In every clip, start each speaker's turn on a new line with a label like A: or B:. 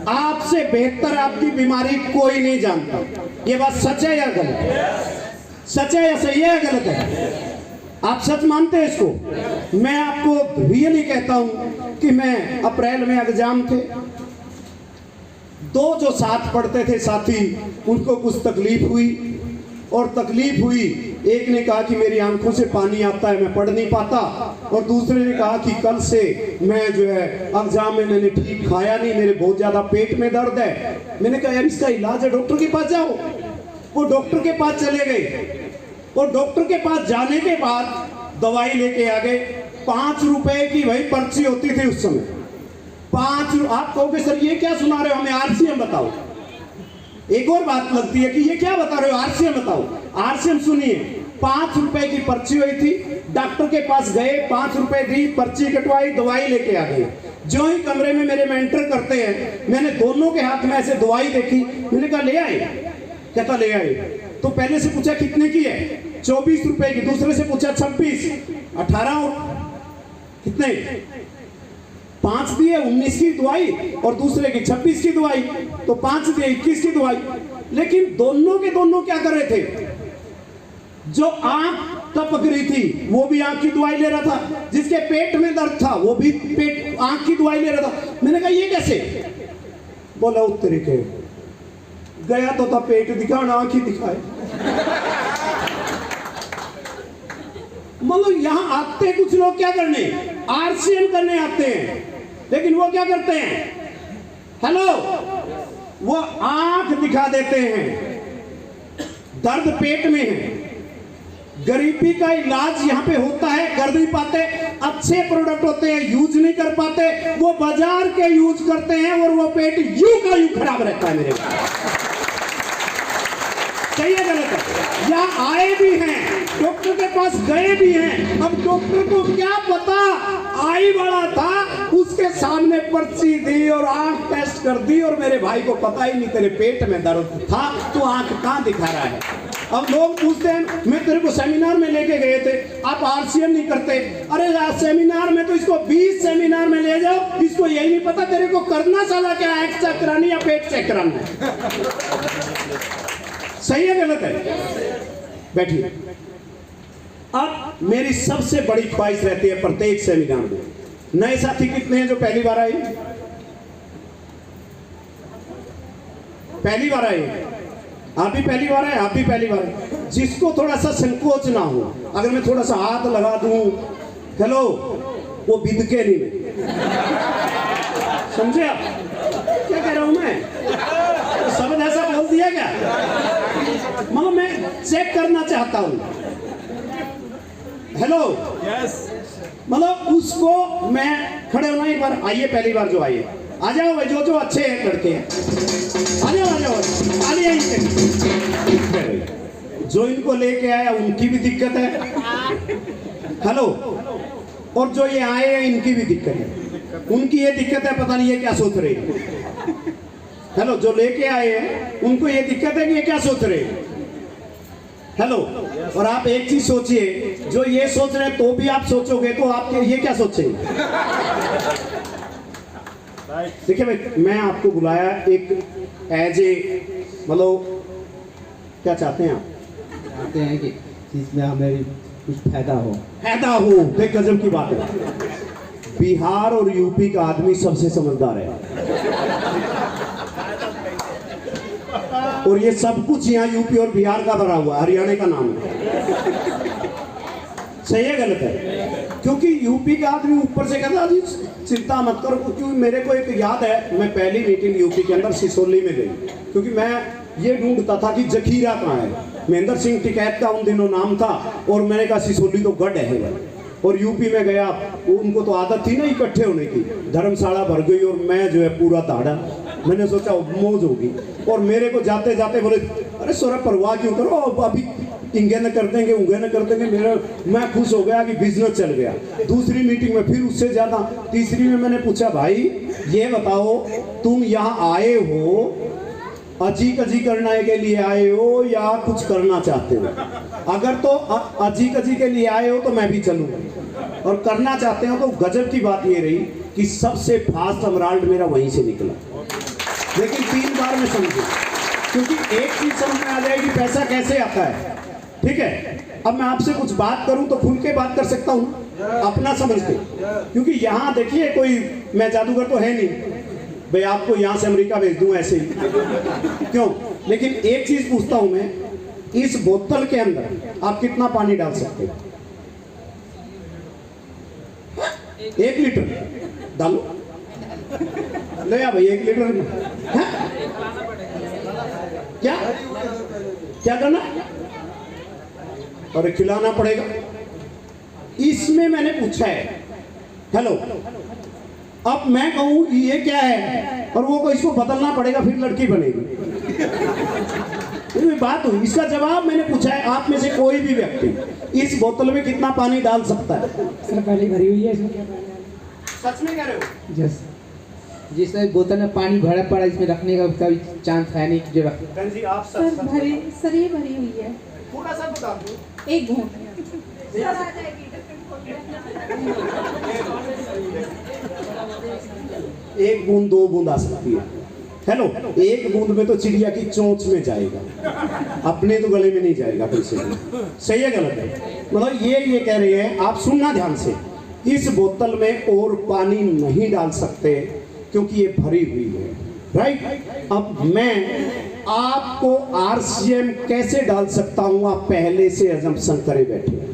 A: आपसे बेहतर आपकी बीमारी कोई नहीं जानता। ये बात सच है या गलत है? सच है या सही है या गलत है? आप सच मानते हैं इसको? मैं आपको रियली कहता हूं कि मैं अप्रैल में एग्जाम थे, दो जो साथ पढ़ते थे साथी, उनको कुछ तकलीफ हुई और तकलीफ हुई। एक ने कहा कि मेरी आंखों से पानी आता है, मैं पढ़ नहीं पाता, और दूसरे ने कहा कि कल से मैं जो है एग्जाम में मैंने ठीक खाया नहीं, मेरे बहुत ज्यादा पेट में दर्द है। मैंने कहा यार इसका इलाज है, डॉक्टर के पास जाओ। वो डॉक्टर के पास चले गए और डॉक्टर के पास जाने के बाद दवाई लेके आ गए। 5 रुपए की भाई पर्ची होती थी उस समय, 5। आप कहोगे सर ये क्या सुना रहे हो, हमें आरसीएम बताओ। एक और बात लगती है कि ये क्या बता रहे हो, आरसीएम बताओ। आरसीएम सुनिए, 5 रुपए की पर्ची हुई थी, डॉक्टर के पास गए, 5 रुपए दी, पर्ची कटवाई, दवाई लेके आ गए। जो ही कमरे में मेरे में एंटर करते हैं, मैंने दोनों के हाथ में ऐसे दवाई देखी, मैंने कहा ले आए? कहता ले आए। तो पहले से पूछा कितने की है? 24 रुपए की। दूसरे से पूछा 26, 18 और कितने? 5 दिए 19 की दवाई और दूसरे की 26 की दवाई, तो 5 दिए 21 की दवाई। लेकिन दोनों के दोनों क्या कर रहे थे? जो आंख टपक रही थी वो भी आंख की दवाई ले रहा था, जिसके पेट में दर्द था वो भी पेट आंख की दवाई ले रहा था। मैंने कहा ये कैसे? बोला उत्तरी के गया तो था पेट दिखाना, आंख ही दिखाए। मतलब यहां आते कुछ लोग क्या करने, आरसीएम करने आते हैं, लेकिन वो क्या करते हैं? हेलो, वो आंख दिखा देते हैं, दर्द पेट में है। गरीबी का इलाज यहाँ पे होता है, कर नहीं पाते, अच्छे प्रोडक्ट होते हैं यूज नहीं कर पाते, वो बाजार के यूज करते हैं और वो पेट यूं का यूं खराब रहता है। मेरे सही है गलत है? यहाँ आए भी हैं, डॉक्टर के पास गए भी हैं, अब डॉक्टर को क्या पता, आई वाला था, उसके सामने पर्ची दी और आंख टेस्ट कर दी और मेरे भाई को पता ही नहीं तेरे पेट में दर्द था, तो आंख कहां दिखा रहा है। अब लोग पूछते हैं मैं तेरे को सेमिनार में लेके गए थे, आप आरसीएम नहीं करते। अरे सेमिनार में तो इसको 20 सेमिनार में ले जाओ, इसको यही नहीं पता तेरे को करना साला क्या, आंख चेक करानी या पेट चेक कराना है। सही है गलत है? बैठिए। अब मेरी सबसे बड़ी ख्वाहिश रहती है प्रत्येक सेमिनार में, नए साथी कितने हैं जो पहली बार आए? पहली बार आए? आप भी पहली बार आए? आप भी पहली बार आए? जिसको थोड़ा सा संकोच ना हो, अगर मैं थोड़ा सा हाथ लगा दूं, हेलो, वो बिदके नहीं में, समझे आप क्या कह रहा हूं मैं? शब्द ऐसा बोल दिया क्या? मतलब मैं चेक करना चाहता हूं, हेलो, यस, मतलब उसको मैं खड़े होना। एक बार आइए, पहली बार जो आइए, आ जाओ भाई, जो अच्छे हैं लड़के हैं, आ जाओ, आ जाइए। जो इनको लेके आया उनकी भी दिक्कत है, हेलो, और जो ये आए हैं इनकी भी दिक्कत है। उनकी ये दिक्कत है, पता नहीं ये क्या सोच रहे हैं। हेलो, जो लेके आए हैं उनको ये दिक्कत है कि ये क्या सोच रहे हैं। हेलो, और आप एक चीज सोचिए, जो ये सोच रहे हैं तो भी आप सोचोगे तो आप ये क्या सोचेंगे? देखिए भाई, मैं आपको बुलाया एक एज ए, मतलब क्या चाहते हैं आप?
B: चाहते हैं कि इसमें हमें कुछ फायदा हो।
A: फायदा हो, देख गजब की बात है। बिहार और यूपी का आदमी सबसे समझदार है, और ये सब कुछ यहाँ यूपी और बिहार का भरा हुआ, हरियाणा का नाम है। सही है गलत है? क्योंकि यूपी का आदमी ऊपर से कहता जी चिंता मत करो, क्योंकि मेरे को एक याद है, मैं पहली मीटिंग यूपी के अंदर सिसोली में गई, क्योंकि मैं ये ढूंढता था कि जखीरा कहाँ है। महेंद्र सिंह टिकैत का उन दिनों नाम था, और मैंने कहा सिसोली तो गढ़ है। और यूपी में गया, उनको तो आदत थी ना इकट्ठे होने की, धर्मशाला भर गई और मैं जो है पूरा दाड़ा। मैंने सोचा मौज होगी, और मेरे को जाते जाते बोले अरे सोरा परवाह क्यों करो, अभी इंगे न कर देंगे, उंगे न कर देंगे। मैं खुश हो गया कि बिजनेस चल गया। दूसरी मीटिंग में फिर उससे ज्यादा, तीसरी में मैंने पूछा भाई ये बताओ तुम यहाँ आए हो अजी कजी करने के लिए आए हो या कुछ करना चाहते हो? अगर तो अजी कजी के लिए आए हो तो मैं भी चलूंगा, और करना चाहते हो तो गजब की बात ये रही कि सबसे फास्ट एमराल्ड मेरा वहीं से निकला। लेकिन 3 बार में समझू, क्योंकि एक चीज समझ में आ जाएगी पैसा कैसे आता है। ठीक है, अब मैं आपसे कुछ बात करूं तो खुल के बात कर सकता हूं अपना समझ के, क्योंकि यहाँ देखिए कोई मैं जादूगर तो है नहीं भाई आपको यहाँ से अमेरिका भेज दूं ऐसे ही, क्यों। लेकिन एक चीज पूछता हूं मैं, इस बोतल के अंदर आप कितना पानी डाल सकते हो? 1 लीटर डालो, ले आ भाई 1 लीटर। है? क्या क्या करना? और खिलाना पड़ेगा। इसमें मैंने पूछा है, हेलो, अब मैं कहूं ये क्या है और वो इसको बदलना पड़ेगा फिर लड़की बनेगी, ये बात हुई। इसका जवाब मैंने पूछा है, आप में से कोई भी व्यक्ति इस बोतल में कितना पानी डाल सकता है?
B: सर पहले भरी हुई है इसमें क्या पानी?
A: सच में कह रहे हो?
B: यस, जिसमें बोतल में पानी भरा पड़ा, इसमें रखने का कोई चांस है नहीं कि जो रख।
A: बहन जी आप
C: सर भरी, सर ये भरी हुई है।
A: थोड़ा सा बता दो।
C: 1 घूंट।
A: एक बूंद 2 बूंद आ सकती है। हेलो, 1 बूंद में तो चिड़िया की चोंच में जाएगा, अपने तो गले में नहीं जाएगा फिर से। सही है गलत है? मतलब ये कह रहे हैं, आप सुनना ध्यान से, इस बोतल में और पानी नहीं डाल सकते क्योंकि ये भरी हुई है, राइट। अब मैं आपको आरसीएम कैसे डाल सकता हूं, आप पहले से अजम्पशन करे बैठे।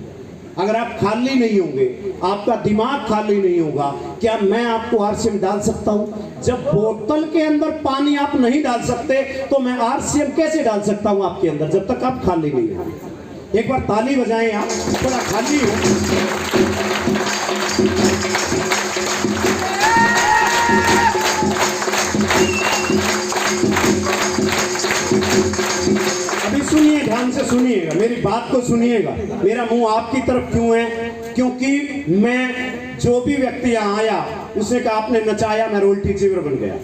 A: अगर आप खाली नहीं होंगे, आपका दिमाग खाली नहीं होगा, क्या मैं आपको आरसीएम डाल सकता हूं? जब बोतल के अंदर पानी आप नहीं डाल सकते तो मैं आरसीएम कैसे डाल सकता हूं आपके अंदर, जब तक आप खाली नहीं हो। एक बार ताली बजाएं आप, थोड़ा खाली हो। अभी सुनिए, ध्यान से सुनिएगा, मेरी बात को सुनिएगा। मेरा मुंह आपकी तरफ क्यों है? क्योंकि मैं जो भी व्यक्ति यहाँ आया उसने कहा आपने नचाया, मैं रोयल्टी अचीवर बन गया।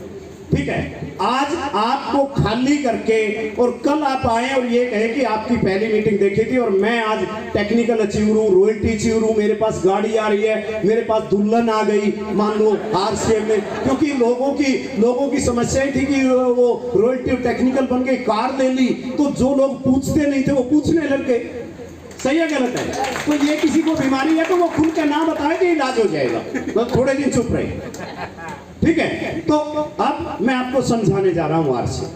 A: ठीक है, आज आपको खाली करके और कल आप आए और ये कहे कि आपकी पहली मीटिंग देखी थी और मैं आज टेक्निकल अचीवर हूँ, रॉयल्टी अचीवर हूँ, मेरे पास गाड़ी आ रही है, मेरे पास दुल्हन आ गई, मान लो आरसीएम में, क्योंकि लोगों की समस्याएं थी कि वो रॉयल्टी टेक्निकल बन के कार ले ली, तो जो लोग पूछते नहीं थे वो पूछने लग गए। सही है गलत है? तो ये किसी को बीमारी है तो वो खुल के ना बताए कि इलाज हो जाएगा, तो थोड़े दिन चुप रहे। ठीक है, तो अब मैं आपको समझाने जा रहा हूं आरसी।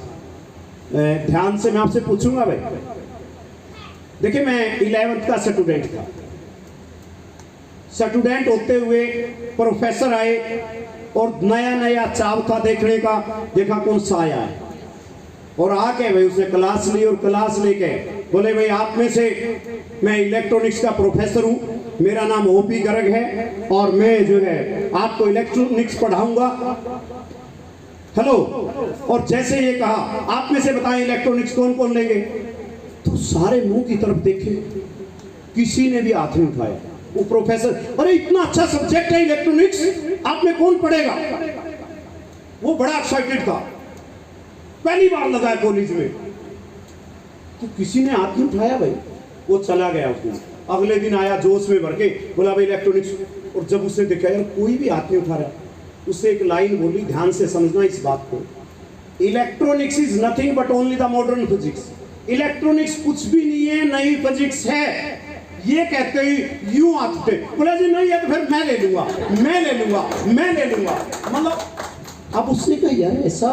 A: ध्यान से मैं आपसे पूछूंगा भाई। देखिए, मैं 11th का स्टूडेंट था। स्टूडेंट होते हुए प्रोफेसर आए और नया नया चाव था देखने का, देखा कौन सा आया है, और आके भाई उसने क्लास ली और क्लास लेके बोले भाई आप में से मैं इलेक्ट्रॉनिक्स का प्रोफेसर हूं, मेरा नाम ओपी गर्ग है और मैं जो है आपको इलेक्ट्रॉनिक्स पढ़ाऊंगा। हेलो, और जैसे ये कहा आप में से बताएं इलेक्ट्रॉनिक्स कौन कौन लेंगे, तो सारे मुंह की तरफ देखे, किसी ने भी हाथ नहीं उठाया। वो प्रोफेसर, अरे इतना अच्छा सब्जेक्ट है इलेक्ट्रॉनिक्स, आप में कौन पढ़ेगा? वो बड़ा एक्साइटेड था, पहली बार लगा है कॉलेज में, तो किसी ने हाथ नहीं उठाया भाई, वो चला गया। उसने अगले दिन आया जोश में भर के, बोला भाई इलेक्ट्रॉनिक्स, और जब उसने देखा यार कोई भी हाथ नहीं उठा रहा, उससे एक लाइन बोली, ध्यान से समझना इस बात को, electronics is nothing but only the modern physics. Electronics कुछ भी नहीं है, नई फिजिक्स है। ये कहते ही यूं हाथ उठे, बोला जी नहीं है तो फिर मैं ले लूंगा, मैं ले लूंगा, मैं ले लूंगा। मतलब अब उसने कहा यार ऐसा,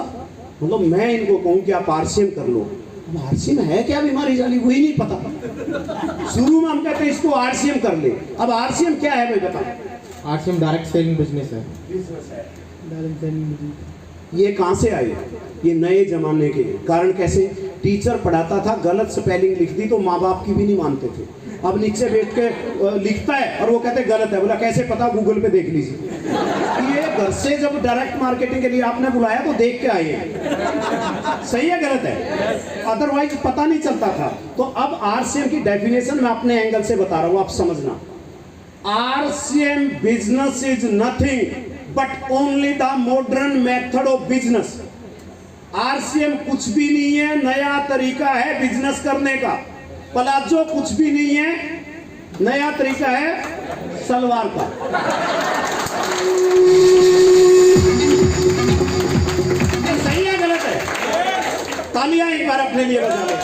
A: मतलब मैं इनको कहूं कि आप आरसीएम कर लो, अब आरसीएम है क्या बीमारी जाली वही नहीं पता। शुरू में हम कहते हैं इसको आरसीएम कर ले, अब आरसीएम क्या है भाई बता।
B: आरसीएम डायरेक्ट सेलिंग बिजनेस है। Direct selling.
A: ये कहां से आए? ये नए जमाने के कारण। कैसे? टीचर पढ़ाता था, गलत स्पेलिंग लिख दी तो माँ बाप की भी नहीं मानते थे। अब नीचे बैठ के लिखता है और वो कहते गलत है, बोला कैसे पता, गूगल पे देख लीजिए। ये घर से जब डायरेक्ट मार्केटिंग के लिए आपने बुलाया तो देख के आइए, सही है गलत है, अदरवाइज पता नहीं चलता था। तो अब आरसीएम की डेफिनेशन मैं अपने एंगल से बता रहा हूं, आप समझना। RCM business is nothing but only the modern method of business. RCM कुछ भी नहीं है, नया तरीका है बिजनेस करने का। प्लाजो कुछ भी नहीं है, नया तरीका है सलवार का। ये सही है गलत तालियां एक बार अपने लिए बजा दें।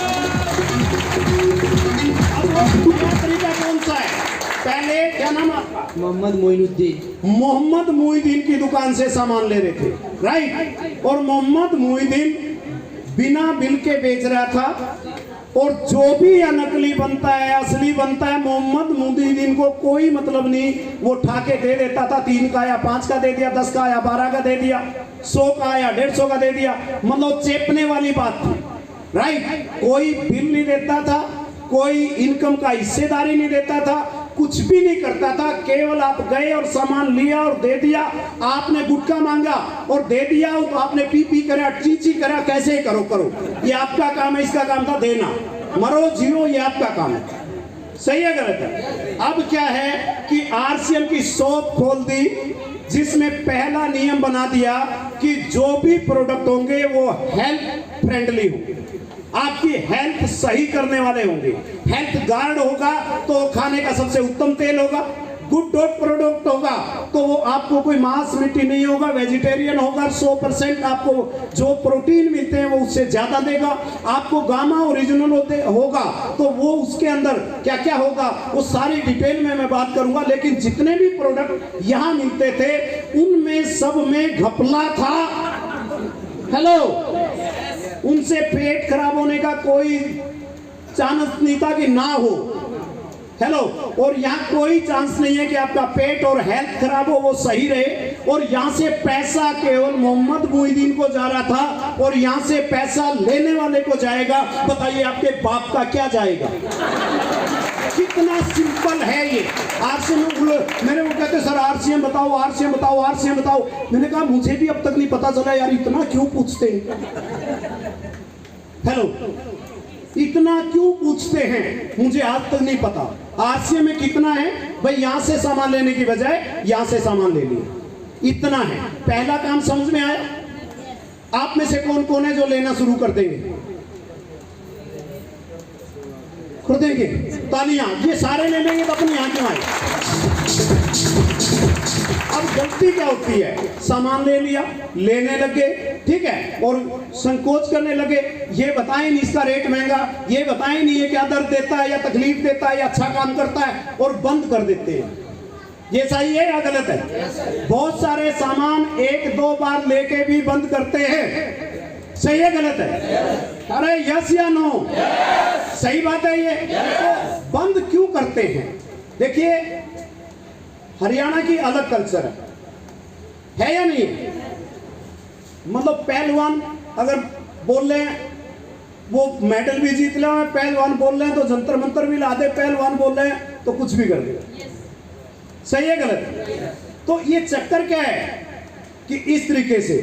A: अब वो नया तरीका कौन सा है? पहले क्या नाम आपका?
B: मोहम्मद मोइनुद्दीन।
A: मोहम्मद मुईदीन की दुकान से सामान ले रहे थे, राइट। और मोहम्मद मुईदीन बिना बिल के बेच रहा था, और जो भी या नकली बनता है असली बनता है, मोहम्मद मुईदीन को कोई मतलब नहीं। वो ठाके दे देता था, 3 का या 5 का दे दिया, 10 का या 12 का दे दिया, 100 का या 150 का दे दिया, मतलब चेपने वाली बात थी, राइट। कोई बिल नहीं देता था, कोई इनकम का हिस्सेदारी नहीं देता था, कुछ भी नहीं करता था। केवल आप गए और सामान लिया और दे दिया। आपने गुटखा मांगा और दे दिया, तो आपने पी पी करा, ची ची करा, कैसे करो करो, ये आपका काम है। इसका काम था देना, मरो जीरो, ये आपका काम है। सही है गलत है? अब क्या है कि आरसीएम की शॉप खोल दी, जिसमें पहला नियम बना दिया कि जो भी प्रोडक्ट होंगे वो हेल्थ फ्रेंडली होंगे, आपकी हेल्थ सही करने वाले होंगे। हेल्थ गार्ड होगा तो खाने का सबसे उत्तम तेल होगा, गुड डॉट प्रोडक्ट होगा तो वो आपको कोई मांस मीठी नहीं होगा, वेजिटेरियन होगा, 100% आपको जो प्रोटीन मिलते हैं वो उससे ज्यादा देगा। आपको गामा ओरिजिनल होगा तो वो उसके अंदर क्या क्या होगा वो सारी डिटेल में मैं बात करूंगा। लेकिन जितने भी प्रोडक्ट यहाँ मिलते थे उनमें सब में घपला था। हेलो, उनसे पेट खराब होने का कोई चांस नहीं था कि ना हो। हेलो, और यहाँ कोई चांस नहीं है कि आपका पेट और हेल्थ खराब हो, वो सही रहे। और यहाँ से पैसा केवल मोहम्मद मुईदीन को जा रहा था और यहाँ से पैसा लेने वाले को जाएगा। बताइए आपके बाप का क्या जाएगा? कितना सिंपल है ये। आरसीएम मेरे को कहते सर आरसीएम बताओ, आरसीएम बताओ, आरसीएम बताओ। मैंने कहा मुझे भी अब तक नहीं पता चला यार, इतना क्यों पूछते हैं? हेलो, इतना क्यों पूछते हैं मुझे आज तक नहीं पता। आरसीएम में कितना है भाई? यहां से सामान लेने की बजाय यहां से सामान ले लिया, इतना है। पहला काम समझ में आया? आप में से कौन कौन है जो लेना शुरू कर देंगे? कर देंगे? तालियां। ये सारे ले लेंगे तो अपनी यहां क्यों आए? अब गलती क्या होती है? सामान ले लिया, लेने लगे, ठीक है, और संकोच करने लगे। ये बताएं नहीं इसका रेट महंगा, ये बताएं नहीं ये क्या दर्द देता है या तकलीफ देता है या अच्छा काम करता है, और बंद कर देते हैं। ये सही है या गलत है? बहुत सारे सामान 1-2 बार लेके भी बंद करते हैं। सही है गलत है? अरे यस या नो? सही बात है ये। तो बंद क्यों करते हैं? देखिए, हरियाणा की अलग कल्चर है या नहीं? मतलब पहलवान अगर बोल रहे हैं वो मेडल भी जीत ले, पहलवान बोल रहे हैं तो जंतर मंतर भी ला दे, पहलवान बोल रहे हैं तो कुछ भी कर दे। सही है गलत? तो ये चक्कर क्या है कि इस तरीके से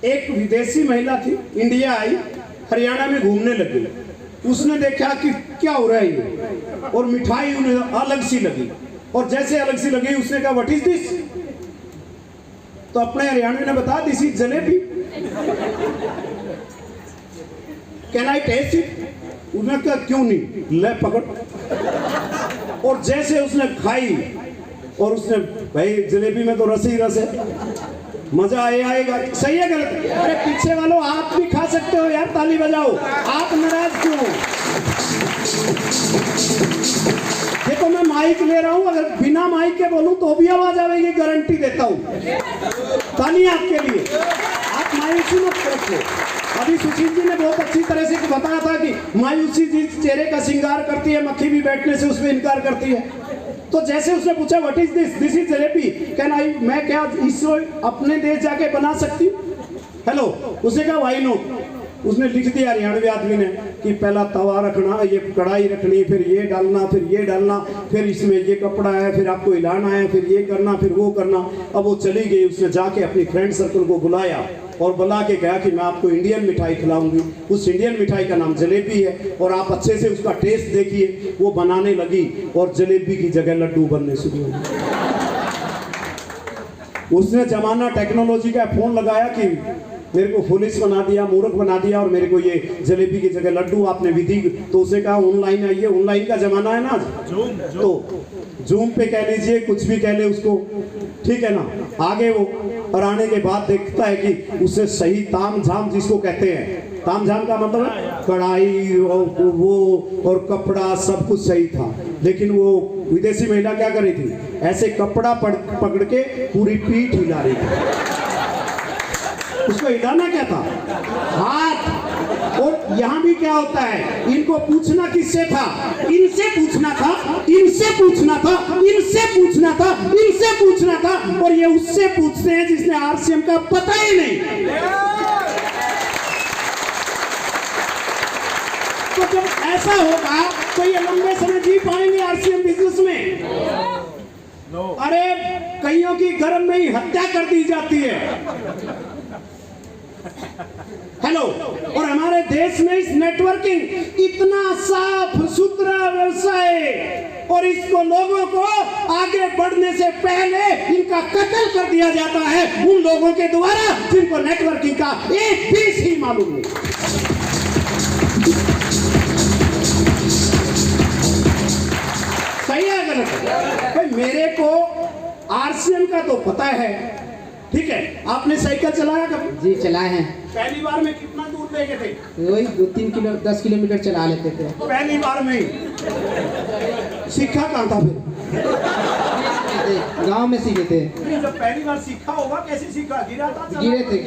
A: एक विदेशी महिला थी, इंडिया आई, हरियाणा में घूमने लगी। उसने देखा कि क्या हो रहा है ये, और मिठाई उन्हें अलग सी लगी, और जैसे अलग सी लगी उसने कहा व्हाट इज दिस? तो अपने हरियाणवी ने बताया this is jalebi, can I taste it? उसने कहा क्यों नहीं, ले पकड़। और जैसे उसने खाई, और उसने भाई जलेबी में तो रस ही रस है, मजा आएगा। सही है गलत? अरे पीछे वालों आप भी खा सकते हो यार, ताली बजाओ। आप नाराज क्यों? देखो मैं माइक ले रहा हूं, अगर बिना माइक के बोलूं तो भी आवाज आएगी, गारंटी देता हूं। ताली आपके लिए। आप मायूसी मत रखो। अभी सुशील जी ने बहुत अच्छी तरह से बताया था कि मायूसी जिस चेहरे का श्रृंगार करती है, मक्खी भी बैठने से उसमें इनकार करती है। तो जैसे उसने पूछा what is this? This is jalebi, can आई, मैं क्या इसको अपने देश जाके बना सकती हूँ? हेलो, उसने कहा व्हाई नॉट। उसने लिख दिया हरियाणवी आदमी ने कि पहला तवा रखना, ये कढ़ाई रखनी, फिर ये डालना, फिर ये डालना, फिर इसमें ये कपड़ा है, फिर आपको हिलाना है, फिर ये करना, फिर वो करना। अब वो चली गई, उसने जाके अपनी फ्रेंड सर्कल को बुलाया और बुला के कहा कि मैं आपको इंडियन मिठाई खिलाऊंगी। उस इंडियन मिठाई का नाम जलेबी है, और आप अच्छे से उसका टेस्ट देखिए। वो बनाने लगी और जलेबी की जगह लड्डू बनने शुरू हो गए। उसने जमाना टेक्नोलॉजी का, फोन लगाया कि मेरे को पुलिस बना दिया, मूर्ख बना दिया, और मेरे को ये जलेबी की जगह लड्डू आपने विधि। तो उसे कहा ऑनलाइन आइए, ऑनलाइन का जमाना है ना, तो जूम पे कह लीजिए, कुछ भी कह ले उसको, ठीक है ना। आगे वो और आने के बाद देखता है कि उसे सही ताम झाम जिसको कहते हैं, ताम झाम का मतलब है कढ़ाई और वो और कपड़ा सब कुछ सही था, लेकिन वो विदेशी महिला क्या कर रही थी, ऐसे कपड़ा पकड़ के पूरी पीठ हिला रही थी। उसको हिलाना क्या था, हाथ। और यहाँ भी क्या होता है, इनको पूछना किससे था, इनसे पूछना था, इनसे पूछना था, इनसे पूछना था, इनसे पूछना था, और ये उससे पूछते हैं जिसने आरसीएम का पता ही नहीं। तो जब ऐसा होगा तो ये लंबे समय जी पाएंगे आरसीएम बिजनेस में? अरे कईयों की गर्भ में ही हत्या कर दी जाती है। हेलो, और हमारे देश में इस नेटवर्किंग इतना साफ सुथरा व्यवसाय, और इसको लोगों को आगे बढ़ने से पहले इनका कत्ल कर दिया जाता है उन लोगों के द्वारा जिनको नेटवर्किंग का एक पीस ही मालूम नहीं। सही है गलत है? भाई मेरे को आरसीएम का तो पता है, ठीक है। आपने साइकिल चलाया कभी?
B: जी चलाए हैं।
A: पहली बार में कितना दूर ले गए थे?
B: वही 10 किलोमीटर चला लेते थे।
A: पहली बार में सीखा कहाँ था फिर?
B: गांव में सीखे थे।
A: जब पहली बार सीखा होगा, कैसे सीखा? गिरा था?
B: गिरे थे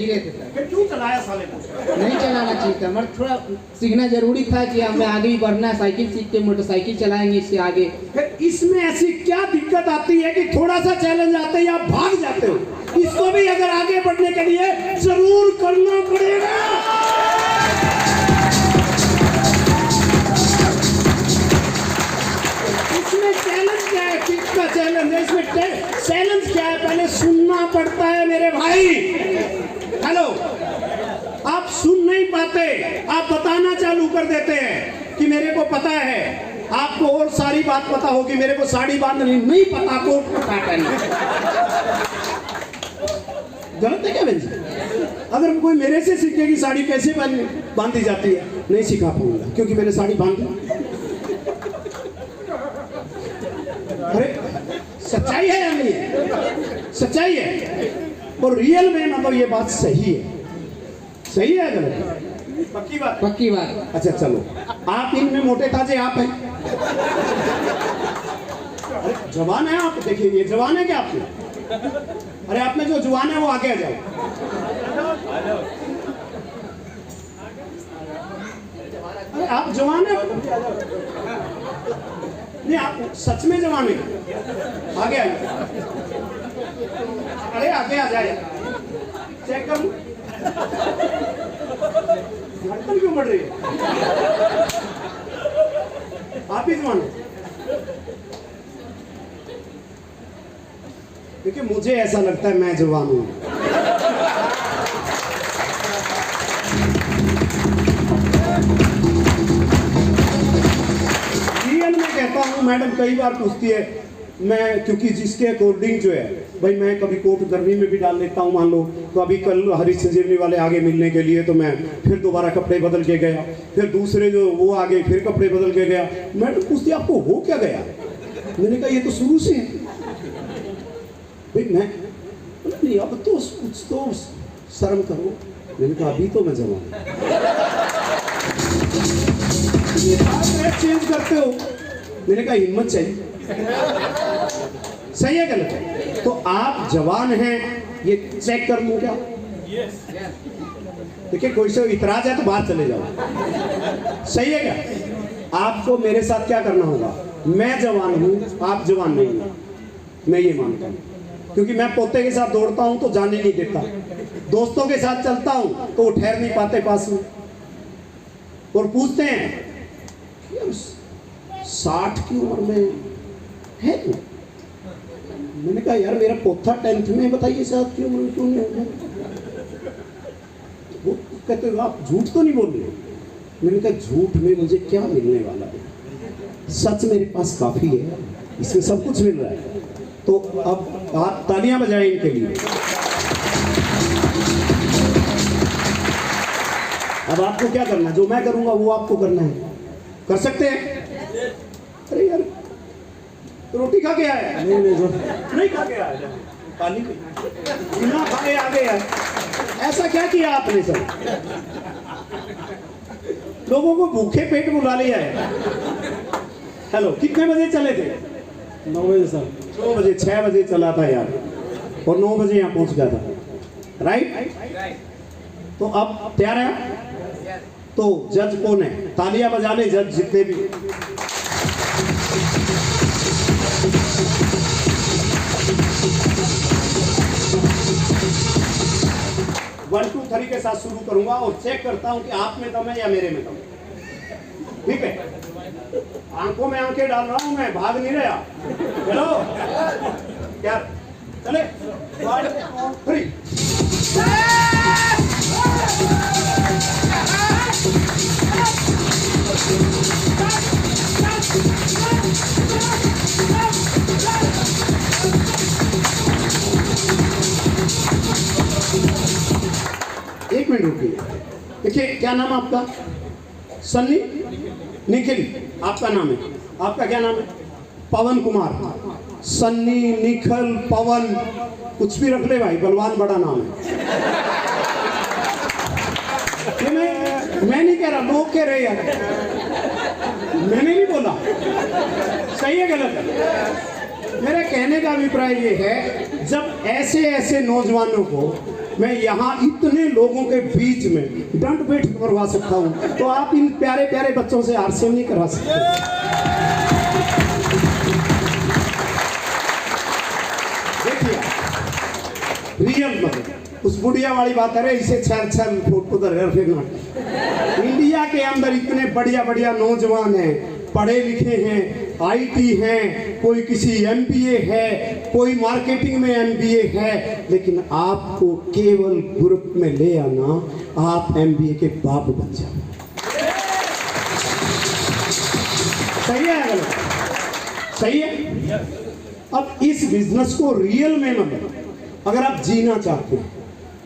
A: फिर क्यों चलाया साले को?
B: नहीं चलाना चाहिए था, मगर थोड़ा सीखना जरूरी था कि हमें आगे भी बढ़ना है। साइकिल सीख के मोटरसाइकिल चलाएंगे इससे आगे।
A: फिर इसमें ऐसी क्या दिक्कत आती है कि थोड़ा सा चैलेंज आते ही आप भाग जाते हो? इसको भी अगर आगे बढ़ने के लिए जरूर करना पड़ेगा। इसमें चैलेंज क्या है? किसका चैलेंज है इसमें? चैलेंज क्या है? पहले सुनना पड़ता है मेरे भाई। हेलो, आप सुन नहीं पाते, आप बताना चालू कर देते हैं कि मेरे को पता है। आपको और सारी बात पता होगी, मेरे को साड़ी बांधनी नहीं पता, कोट पता करना। गलत है क्या बहन जी? अगर कोई मेरे से सीखे कि साड़ी कैसे बांधी जाती है, नहीं सिखा पाऊंगा, क्योंकि मैंने साड़ी बांधी। अरे सच्चाई है या नहीं? सच्चाई है, और रियल में मतलब ये बात सही है। सही है गलत है? पक्की बात?
B: पक्की बात।
A: अच्छा चलो, आप इनमें मोटे ताजे आप हैं। अरे जवान है आप, देखिए ये जवान है क्या आपने? अरे आप में जो जवान है वो आगे आ जाओ। अरे आप जवान है? नहीं, आप सच में जवान है? आगे आ जाओ। अरे आगे आ जाए, चेक करूं। धड़कन क्यों बढ़ रही है? आप ही जवान है? देखिए मुझे ऐसा लगता है मैं जवान हूं। रियल में कहता हूं, मैडम कई बार पूछती है, मैं क्योंकि जिसके अकॉर्डिंग जो है भाई, मैं कभी कोट गर्मी में भी डाल लेता हूँ, मान लो तो अभी कल हरी संजीवनी वाले आगे मिलने के लिए, तो मैं फिर दोबारा कपड़े बदल के गया, फिर दूसरे जो वो आगे फिर कपड़े बदल के गया। मैडम पूछती आपको हो क्या गया? मैंने कहा ये तो शुरू से है भाई। मैं नहीं, अब तो कुछ तो शर्म करो। मैंने कहा अभी तो मैं जवान। ये बात चेंज करते हो? मैंने कहा हिम्मत चाहिए। सही है गलत है? तो आप जवान हैं, ये चेक कर लूं क्या? देखिए कोई से इतराज है तो बाहर चले जाओ। सही है क्या? आपको मेरे साथ क्या करना होगा? मैं जवान हूं, आप जवान नहीं हो, मैं ये मानता हूं। क्योंकि मैं पोते के साथ दौड़ता हूं तो जाने नहीं देता, दोस्तों के साथ चलता हूं तो वो ठहर नहीं पाते पास में, और पूछते हैं 60 की उम्र में है तू? मैंने कहा यार मेरा पोता 10th में, बताइए 60 की उम्र में क्यों नहीं होगा? वो कहते हो आप झूठ तो नहीं बोल रहे? मैंने कहा झूठ में मुझे क्या मिलने वाला है, सच मेरे पास काफी है, इसमें सब कुछ मिल रहा है। तो अब आप तालियां बजाएं इनके लिए। अब आपको क्या करना है? जो मैं करूंगा वो आपको करना है। कर सकते हैं? अरे यार रोटी खा के आया? नहीं खा के आया। काली पे बिना खाए आ गए यार, ऐसा क्या किया आपने सर? लोगों को भूखे पेट बुला लिया है। हेलो, कितने बजे चले थे?
D: 9 बजे सर।
A: 9 बजे, 6 बजे चला था यार, और 9 बजे यहाँ पहुंच गया था, राइट? तो अब तैयार है? तो जज कौन है? तालियां बजा ले जज जितने भी। 1 2 3 के साथ शुरू करूंगा और चेक करता हूं कि आप में दम है या मेरे में दम है। ठीक है? आंखों में आंखें डाल रहा हूं मैं, भाग नहीं रहा। चलो क्या चले? 1 2 3। एक मिनट रुकिए। देखिए, क्या नाम है आपका? सन्नी? निखिल आपका नाम है। आपका क्या नाम है? पवन कुमार। सन्नी, निखिल, पवन, कुछ भी रख ले भाई, बलवान बड़ा नाम है। ये मैं नहीं कह रहा, लोग कह रहे यार, मैंने नहीं बोला। सही है गलत है? मेरे कहने का अभिप्राय ये है, जब ऐसे ऐसे नौजवानों को मैं यहाँ इतने लोगों के बीच में दंड बैठक करवा सकता हूँ, तो आप इन प्यारे प्यारे बच्चों से आरसीएम नहीं करवा सकते। देखिए, रियल मतलब उस बुढ़िया वाली बात है, इसे छल छल फोटो फिरना। इंडिया के अंदर इतने बढ़िया बढ़िया नौजवान हैं, पढ़े लिखे हैं, आईटी हैं, कोई किसी एमबीए है, कोई मार्केटिंग में एमबीए है, लेकिन आपको केवल ग्रुप में ले आना, आप एमबीए के बाप बन जाओ। सही है गलत? सही है? अब इस बिजनेस को रियल में मतलब अगर आप जीना चाहते हैं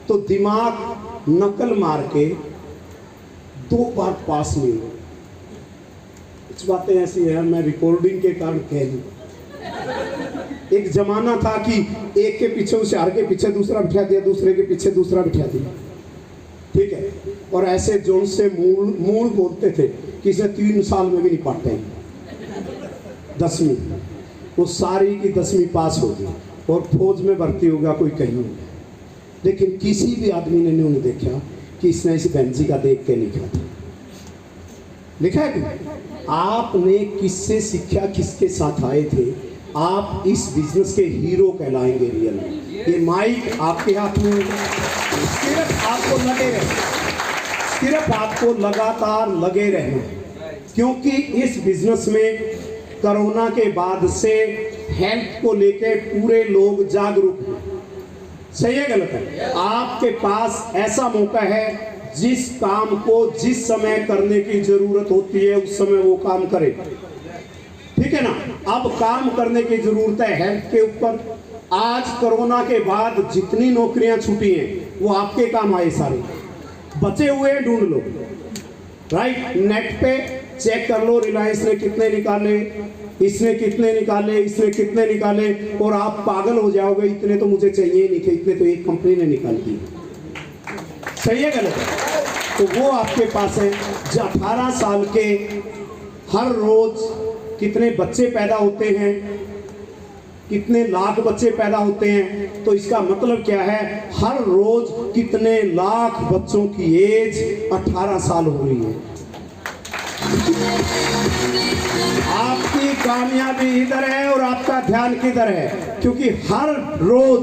A: तो दिमाग नकल मार के 2 बार पास नहीं हो। कुछ बातें ऐसी है, मैं रिकॉर्डिंग के कारण कह दूं। एक जमाना था कि एक के पीछे होशियार के पीछे दूसरा बिठा दिया, दूसरे के पीछे दूसरा बिठा दिया, ठीक है? और ऐसे जोन से मूल बोलते थे कि इसे 3 साल में भी नहीं पढ़ते हैं। 10वीं, वो सारी की 10वीं पास होगी और फौज में भर्ती होगा, कोई कहीं होगा, लेकिन किसी भी आदमी ने नहीं देखा कि इसने इस बहनजी का देख के लिखा था। लिखा है कि आपने किससे सीखा, किसके साथ आए थे? आप इस बिजनेस के हीरो कहलाएंगे रियल में। ये माइक आपके हाथ में, सिर्फ आपको लगे रहे, सिर्फ आपको लगातार लगे रहना, क्योंकि इस बिजनेस में कोरोना के बाद से हेल्थ को लेकर पूरे लोग जागरूक हैं। सही है गलत है? आपके पास ऐसा मौका है, जिस काम को जिस समय करने की जरूरत होती है उस समय वो काम करे, ठीक है ना? अब काम करने की जरूरत है हेल्थ के ऊपर। आज कोरोना के बाद जितनी नौकरियां छूटी हैं वो आपके काम आए, सारे बचे हुए ढूंढ लो, राइट? नेट पे चेक कर लो, रिलायंस ने कितने निकाले, इसने कितने निकाले, इसने कितने निकाले, और आप पागल हो जाओगे, इतने तो मुझे चाहिए नहीं थे, इतने तो एक कंपनी ने निकाल दी। सही है गलत? तो वो आपके पास है। जो 18 साल के हर रोज कितने बच्चे पैदा होते हैं, कितने लाख बच्चे पैदा होते हैं, तो इसका मतलब क्या है? हर रोज कितने लाख बच्चों की एज 18 साल हो रही है। आपकी कामयाबी इधर है और आपका ध्यान किधर है? क्योंकि हर रोज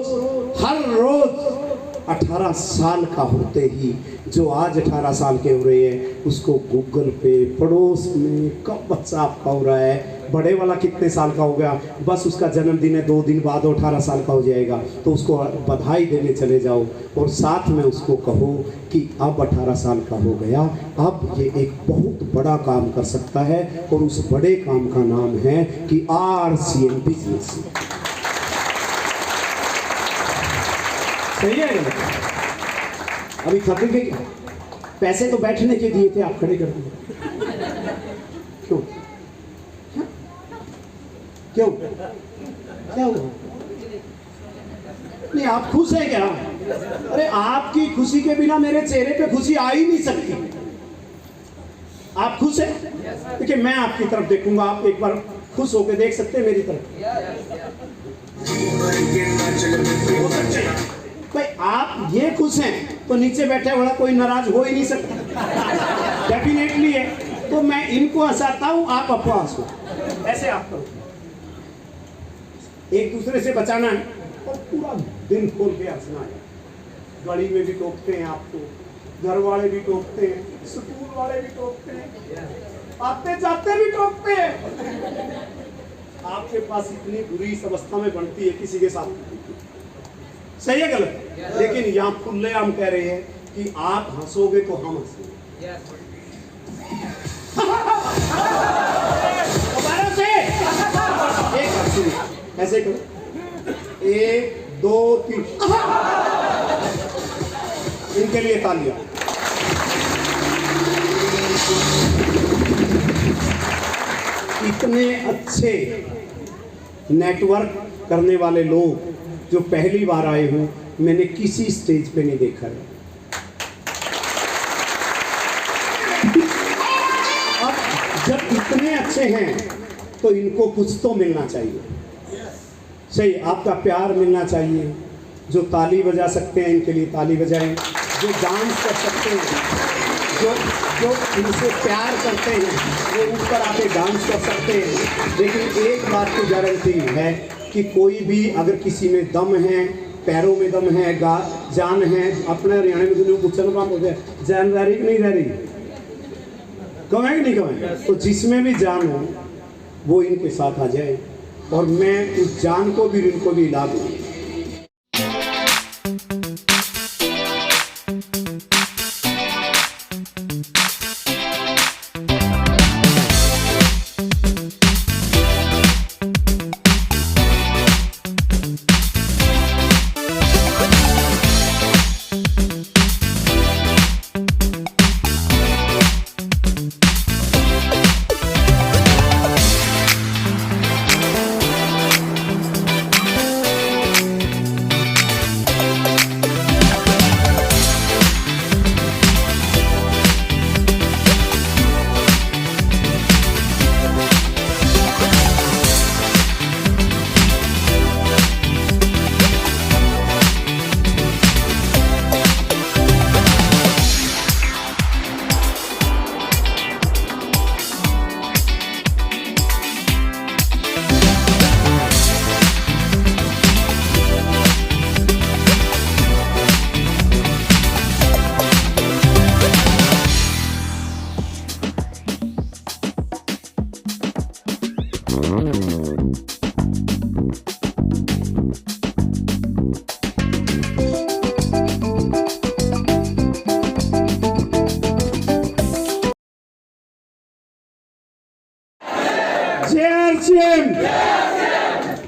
A: 18 साल का होते ही जो आज 18 साल के हो रहे हैं, उसको गूगल पे पड़ोस में कब बच्चा आपका हो रहा है, बड़े वाला कितने साल का हो गया, बस उसका जन्मदिन है 2 दिन बाद 18 साल का हो जाएगा, तो उसको बधाई देने चले जाओ और साथ में उसको कहो कि अब 18 साल का हो गया, अब ये एक बहुत बड़ा काम कर सकता है, और उस बड़े काम का नाम है कि RCM बिजनेस। सही है गलत? अभी थकेंगे क्या? पैसे तो बैठने के दिए थे, आप खड़े कर दिए, क्यों? क्यों? क्या हुआ? नहीं, आप खुश हैं क्या? अरे आपकी खुशी के बिना मेरे चेहरे पे खुशी आ ही नहीं सकती। आप खुश हैं? देखिए मैं आपकी तरफ देखूंगा, आप एक बार खुश होकर देख सकते हैं मेरी तरफ। भाई आप ये खुश हैं तो नीचे बैठे वाला कोई नाराज हो ही नहीं सकता, डेफिनेटली है। तो मैं इनको हंसाता हूं, आप अपना हंसो, ऐसे आप करो। एक दूसरे से बचाना है और पूरा दिन खोल के हंसना है। गली में भी टोकते हैं आपको, घर वाले भी टोकते हैं, स्कूल वाले भी टोकते हैं, आते जाते भी टोकते हैं। आपके पास इतनी बुरी इस अवस्था में बनती है किसी के साथ, सही है गलत? लेकिन यहाँ खुले हम कह रहे हैं कि आप हंसोगे तो हम हंसेंगे। दोबारा से एक हंसी, ऐसे करो, 1 2 3। इनके लिए तालियां। इतने अच्छे नेटवर्क करने वाले लोग जो पहली बार आए हों, मैंने किसी स्टेज पे नहीं देखा है। अब जब इतने अच्छे हैं तो इनको कुछ तो मिलना चाहिए, सही, आपका प्यार मिलना चाहिए। जो ताली बजा सकते हैं इनके लिए ताली बजाएं, जो डांस कर सकते हैं, जो इनसे प्यार करते हैं वो ऊपर आके डांस कर सकते हैं। लेकिन एक बात की गारंटी है कि कोई भी अगर किसी में दम है, पैरों में दम है, जान है, अपने हरियाणा में दुनिया कुछ हो गया, जान रह रही कि नहीं रह रही, कमाए कि नहीं कमाए, तो जिसमें भी जान हो वो इनके साथ आ जाए और मैं उस जान को भी इनको भी ला दूँ।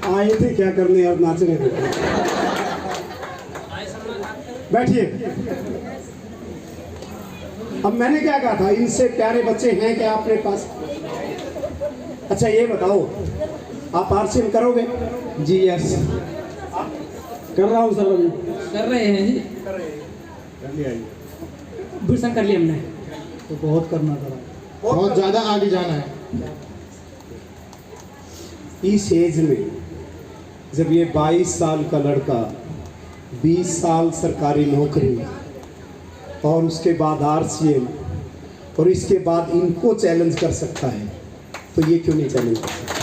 A: आए थे क्या करने और नाचने थे। बैठिए। अब मैंने क्या कहा था, इनसे प्यारे बच्चे हैं क्या अपने पास? अच्छा ये बताओ, आप आरसीएम करोगे?
B: जी यस,
A: कर रहा हूँ सर, अभी
B: कर रहे हैं जी,
A: कर लिया
B: भूषण कर लिया हमने।
A: तो बहुत करना था,
D: बहुत ज्यादा आगे जाना है।
A: इस एज में जब ये 22 साल का लड़का 20 साल सरकारी नौकरी और उसके बाद आरसीएम और इसके बाद इनको चैलेंज कर सकता है, तो ये क्यों नहीं चैलेंज कर सकता?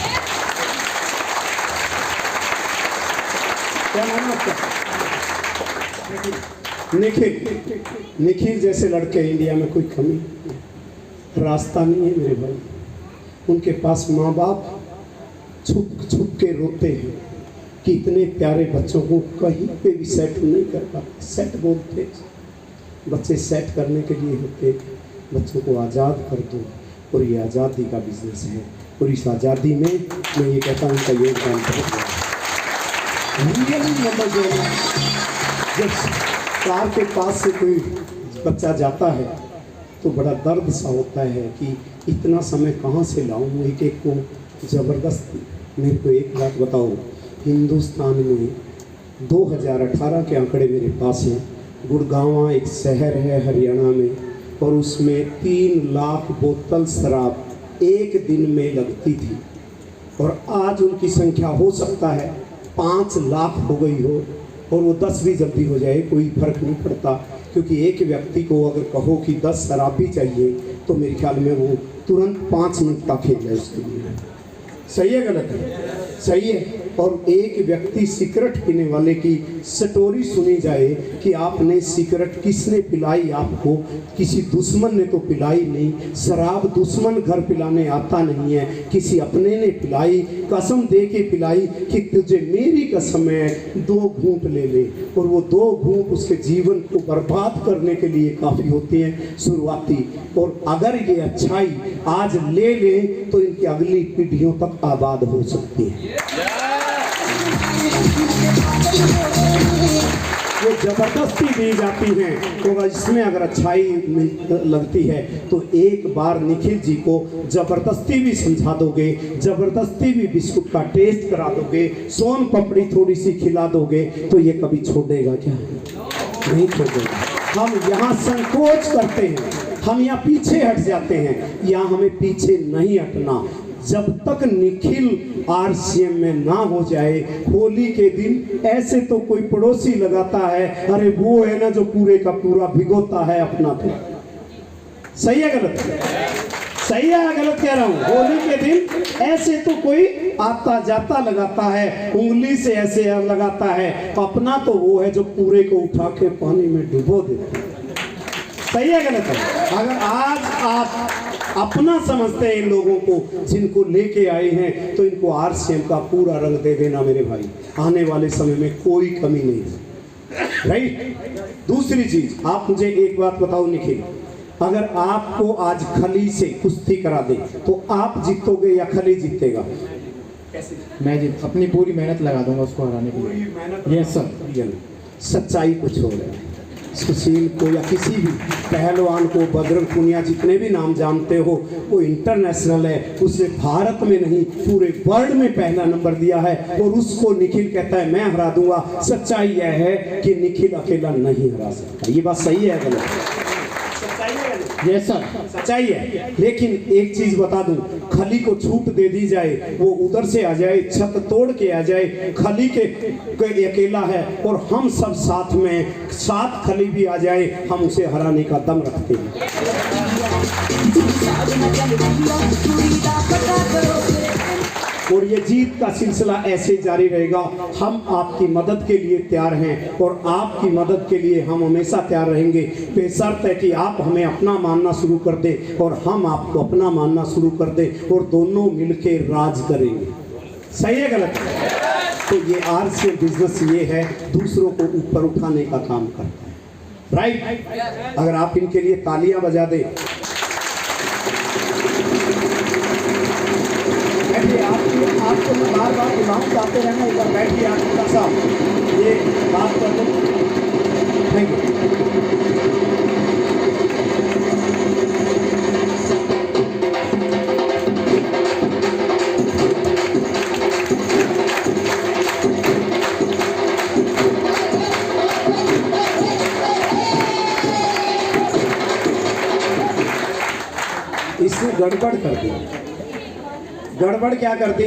A: क्या नाम है आपका? निखिल। निखिल जैसे लड़के इंडिया में कोई कमी, रास्ता नहीं है मेरे भाई। उनके पास माँ बाप छुप छुप के रोते हैं कि इतने प्यारे बच्चों को कहीं पे भी सेट नहीं कर पाते। सेट बोलते, बच्चे सेट करने के लिए होते, बच्चों को आज़ाद कर दो, और ये आज़ादी का बिजनेस है। और इस आज़ादी में मैं ये कहता हूँ उनका योगदान बहुत बड़ा है। जब कार के पास से कोई बच्चा जाता है तो बड़ा दर्द सा होता है कि इतना समय कहाँ से लाऊं एक एक को ज़बरदस्ती। मेरे को एक बात बताओ, हिंदुस्तान में 2018 के आंकड़े मेरे पास हैं। गुड़गांव एक शहर है हरियाणा में, और उसमें 3 लाख बोतल शराब एक दिन में लगती थी, और आज उनकी संख्या हो सकता है 5 लाख हो गई हो, और वो 10 भी जल्दी हो जाए, कोई फर्क नहीं पड़ता। क्योंकि एक व्यक्ति को अगर कहो कि 10 शराबी चाहिए तो मेरे ख्याल में वो तुरंत 5 मिनट का खेल है उसके लिए। सही है गलत है? सही है। और एक व्यक्ति सिगरेट पीने वाले की स्टोरी सुनी जाए कि आपने सिगरेट किसने पिलाई आपको, किसी दुश्मन ने तो पिलाई नहीं। शराब दुश्मन घर पिलाने आता नहीं है, किसी अपने ने पिलाई, कसम दे के पिलाई कि तुझे मेरी कसम है 2 घूंट ले ले, और वो 2 घूंट उसके जीवन को बर्बाद करने के लिए काफ़ी होती हैं शुरुआती। और अगर ये अच्छाई आज ले लें तो इनकी अगली पीढ़ियों तक आबाद हो सकती है। वो जबरदस्ती दी जाती हैं, तो इसमें अगर अच्छाई लगती है तो एक बार निखिल जी को जबरदस्ती भी समझा दोगे, जबरदस्ती भी बिस्कुट का टेस्ट करा दोगे, सोन पापड़ी थोड़ी सी खिला दोगे, तो ये कभी छोड़ेगा क्या? नहीं छोड़ेगा। हम यहाँ संकोच करते हैं, हम यहाँ पीछे हट जाते हैं। यहाँ हमें पीछे नहीं हटना। जब तक निखिल RCM में ना हो जाए, होली के दिन ऐसे तो कोई पड़ोसी लगाता है, अरे वो है ना जो पूरे का पूरा भिगोता है अपना। तो सही है गलत? सही है गलत कह रहा हूँ? होली के दिन ऐसे तो कोई आता जाता लगाता है, उंगली से ऐसे लगाता है, अपना तो वो है जो पूरे को उठा के पानी में डुबो देता है। सही है गलत है? अगर आज आप अपना समझते हैं इन लोगों को जिनको लेके आए हैं, तो इनको RCM का पूरा रंग दे देना मेरे भाई। आने वाले समय में कोई कमी नहीं है। राइट? दूसरी चीज, आप मुझे एक बात बताओ निखिल, अगर आपको आज खली से कुश्ती करा दे तो आप जीतोगे या खली जीतेगा?
D: मैं अपनी पूरी मेहनत लगा दूंगा उसको हराने के लिए। Yes sir.
A: सच्चाई कुछ हो रहा है। सुशील को या किसी भी पहलवान को, बजरंग पुनिया, जितने भी नाम जानते हो, वो इंटरनेशनल है, उसे भारत में नहीं पूरे वर्ल्ड में पहला नंबर दिया है, और उसको निखिल कहता है मैं हरा दूंगा। सच्चाई यह है कि निखिल अकेला नहीं हरा सकता। ये बात सही है गलत? सच्चाई है गलत? यस सर, सच्चाई है। लेकिन एक चीज बता दूं, खली को छूट दे दी जाए, वो उधर से आ जाए, छत तोड़ के आ जाए, खली के अकेला है, और हम सब साथ में, साथ खली भी आ जाए, हम उसे हराने का दम रखते हैं। और ये जीत का सिलसिला ऐसे जारी रहेगा। हम आपकी मदद के लिए तैयार हैं, और आपकी मदद के लिए हम हमेशा तैयार रहेंगे, बेशर्त है कि आप हमें अपना मानना शुरू कर दें और हम आपको अपना मानना शुरू कर दें, और दोनों मिलके राज करेंगे। सही है गलत? तो ये RCM बिजनेस ये है, दूसरों को ऊपर उठाने का काम करता है। राइट? अगर आप इनके लिए तालियां बजा दें। आपको मैं बार बार बुलाऊं, चाहते रहना, एक बार बैठिए आप थोड़ा सा ये बात कर दो। Thank you. इसने गड़बड़ कर दी। गड़बड़ क्या कर दी?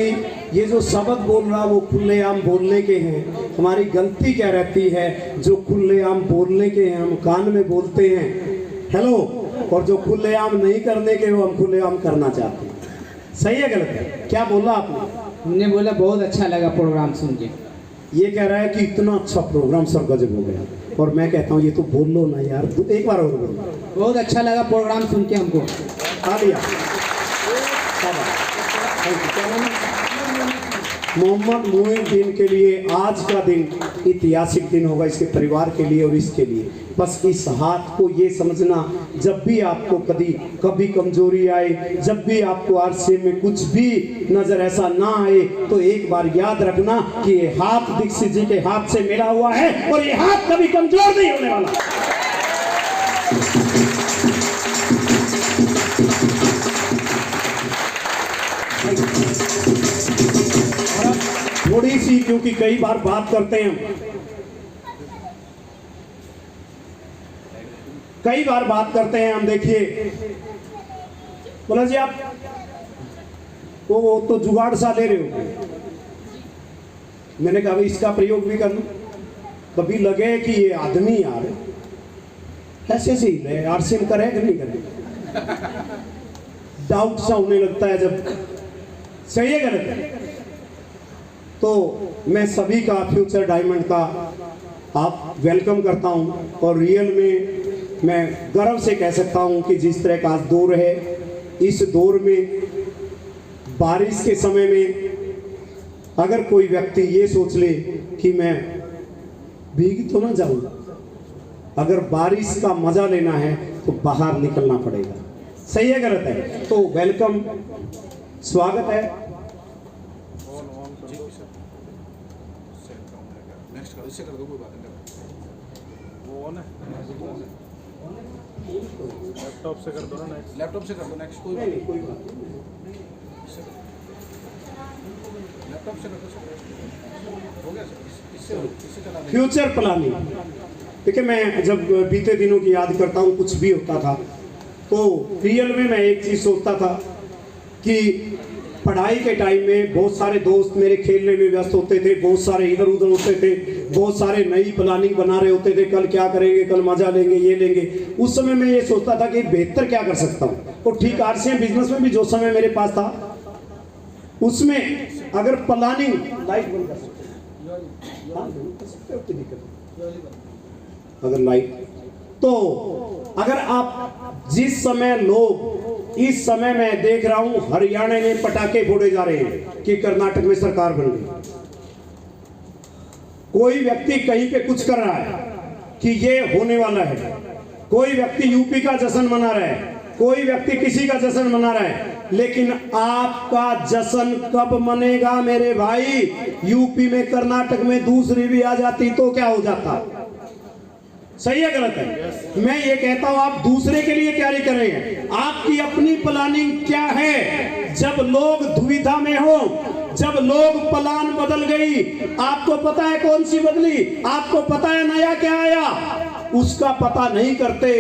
A: ये जो शब्द बोल रहा वो खुलेआम बोलने के हैं। हमारी गलती क्या रहती है? जो खुलेआम बोलने के हैं हम कान में बोलते हैं हेलो, और जो खुलेआम नहीं करने के वो हम खुलेआम करना चाहते हैं। सही है गलत है? क्या बोला आपने?
B: हमने बोला बहुत अच्छा लगा प्रोग्राम सुन के।
A: ये कह रहा है कि इतना अच्छा प्रोग्राम सर गजब हो गया, और मैं कहता हूँ ये तो बोलो ना यार, एक बार और बोलो।
B: बहुत अच्छा लगा प्रोग्राम सुन के हमको।
A: आ दिया। मोहम्मद मोइनुद्दीन के लिए आज का दिन ऐतिहासिक दिन होगा, इसके परिवार के लिए और इसके लिए। बस इस हाथ को ये समझना, जब भी आपको कभी कमजोरी आए, जब भी आपको RCM में कुछ भी नजर ऐसा ना आए, तो एक बार याद रखना कि ये हाथ दीक्षित जी के हाथ से मिला हुआ है, और ये हाथ कभी कमजोर नहीं होने वाला। थोड़ी सी, क्योंकि कई बार बात करते हैं कई बार बात करते हैं हम, देखिए बोला जी आप वो तो जुगाड़ सा ले रहे हो। मैंने कहा भाई इसका प्रयोग भी कर लूं, कभी लगे कि ये आदमी यार ऐसे से ही आरसीएम करे कि नहीं करे, डाउट सा होने लगता है जब सही है गलत है। तो मैं सभी का फ्यूचर डायमंड का आप वेलकम करता हूं और रियल में मैं गर्व से कह सकता हूं कि जिस तरह का आज दौर है, इस दौर में बारिश के समय में अगर कोई व्यक्ति ये सोच ले कि मैं भीग तो ना जाऊंगा, अगर बारिश का मजा लेना है तो बाहर निकलना पड़ेगा। सही है गलत है? तो वेलकम, स्वागत है।
E: लैपटॉप से कर दो ना नेक्स्ट, लैपटॉप से कर दो नेक्स्ट, कोई
A: नहीं कोई बात
E: लैपटॉप से कर दो, हो गया सर, इससे चला देंगे।
A: फ्यूचर प्लानिंग, देखिए मैं जब बीते दिनों की याद करता हूँ, कुछ भी होता था तो रियल में मैं एक चीज सोचता था कि पढ़ाई के टाइम में बहुत सारे दोस्त मेरे खेलने में व्यस्त होते थे, बहुत सारे इधर उधर होते थे, बहुत सारे नई प्लानिंग बना रहे होते थे, कल क्या करेंगे, कल मजा लेंगे, ये लेंगे। उस समय मैं ये सोचता था कि बेहतर क्या कर सकता हूँ। और ठीक आरसीएम बिजनेस में भी जो समय मेरे पास था उसमें अगर प्लानिंग लाइट बंद कर सकते हो, अगर लाइट तो अगर आप जिस समय लोग इस समय मैं देख रहा हूं हरियाणा में पटाखे फोड़े जा रहे हैं कि कर्नाटक में सरकार बन गई, कोई व्यक्ति कहीं पे कुछ कर रहा है कि ये होने वाला है, कोई व्यक्ति यूपी का जश्न मना रहा है, कोई व्यक्ति किसी का जश्न मना रहा है, लेकिन आपका जश्न कब मनेगा मेरे भाई? यूपी में कर्नाटक में दूसरी भी आ जाती तो क्या हो जाता? सही है गलत है? मैं ये कहता हूं आप दूसरे के लिए तैयारी करें, आपकी अपनी प्लानिंग क्या है? जब लोग दुविधा में हो, जब लोग प्लान बदल गई, आपको पता है कौन सी बदली, आपको पता है नया क्या आया, उसका पता नहीं करते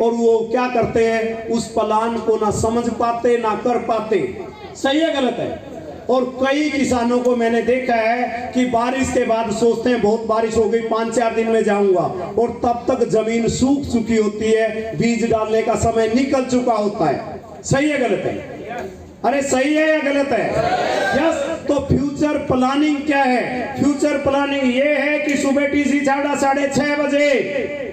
A: और वो क्या करते हैं, उस प्लान को ना समझ पाते ना कर पाते। सही है गलत है? और कई किसानों को मैंने देखा है कि बारिश के बाद सोचते हैं बहुत बारिश हो गई, 5-4 दिन में जाऊंगा, और तब तक जमीन सूख चुकी होती है, बीज डालने का समय निकल चुका होता है। सही है गलत है? अरे सही है या गलत है? यस। तो फ्यूचर प्लानिंग क्या है? फ्यूचर प्लानिंग ये है कि सुबह टीसी छाड़ा 6:30 बजे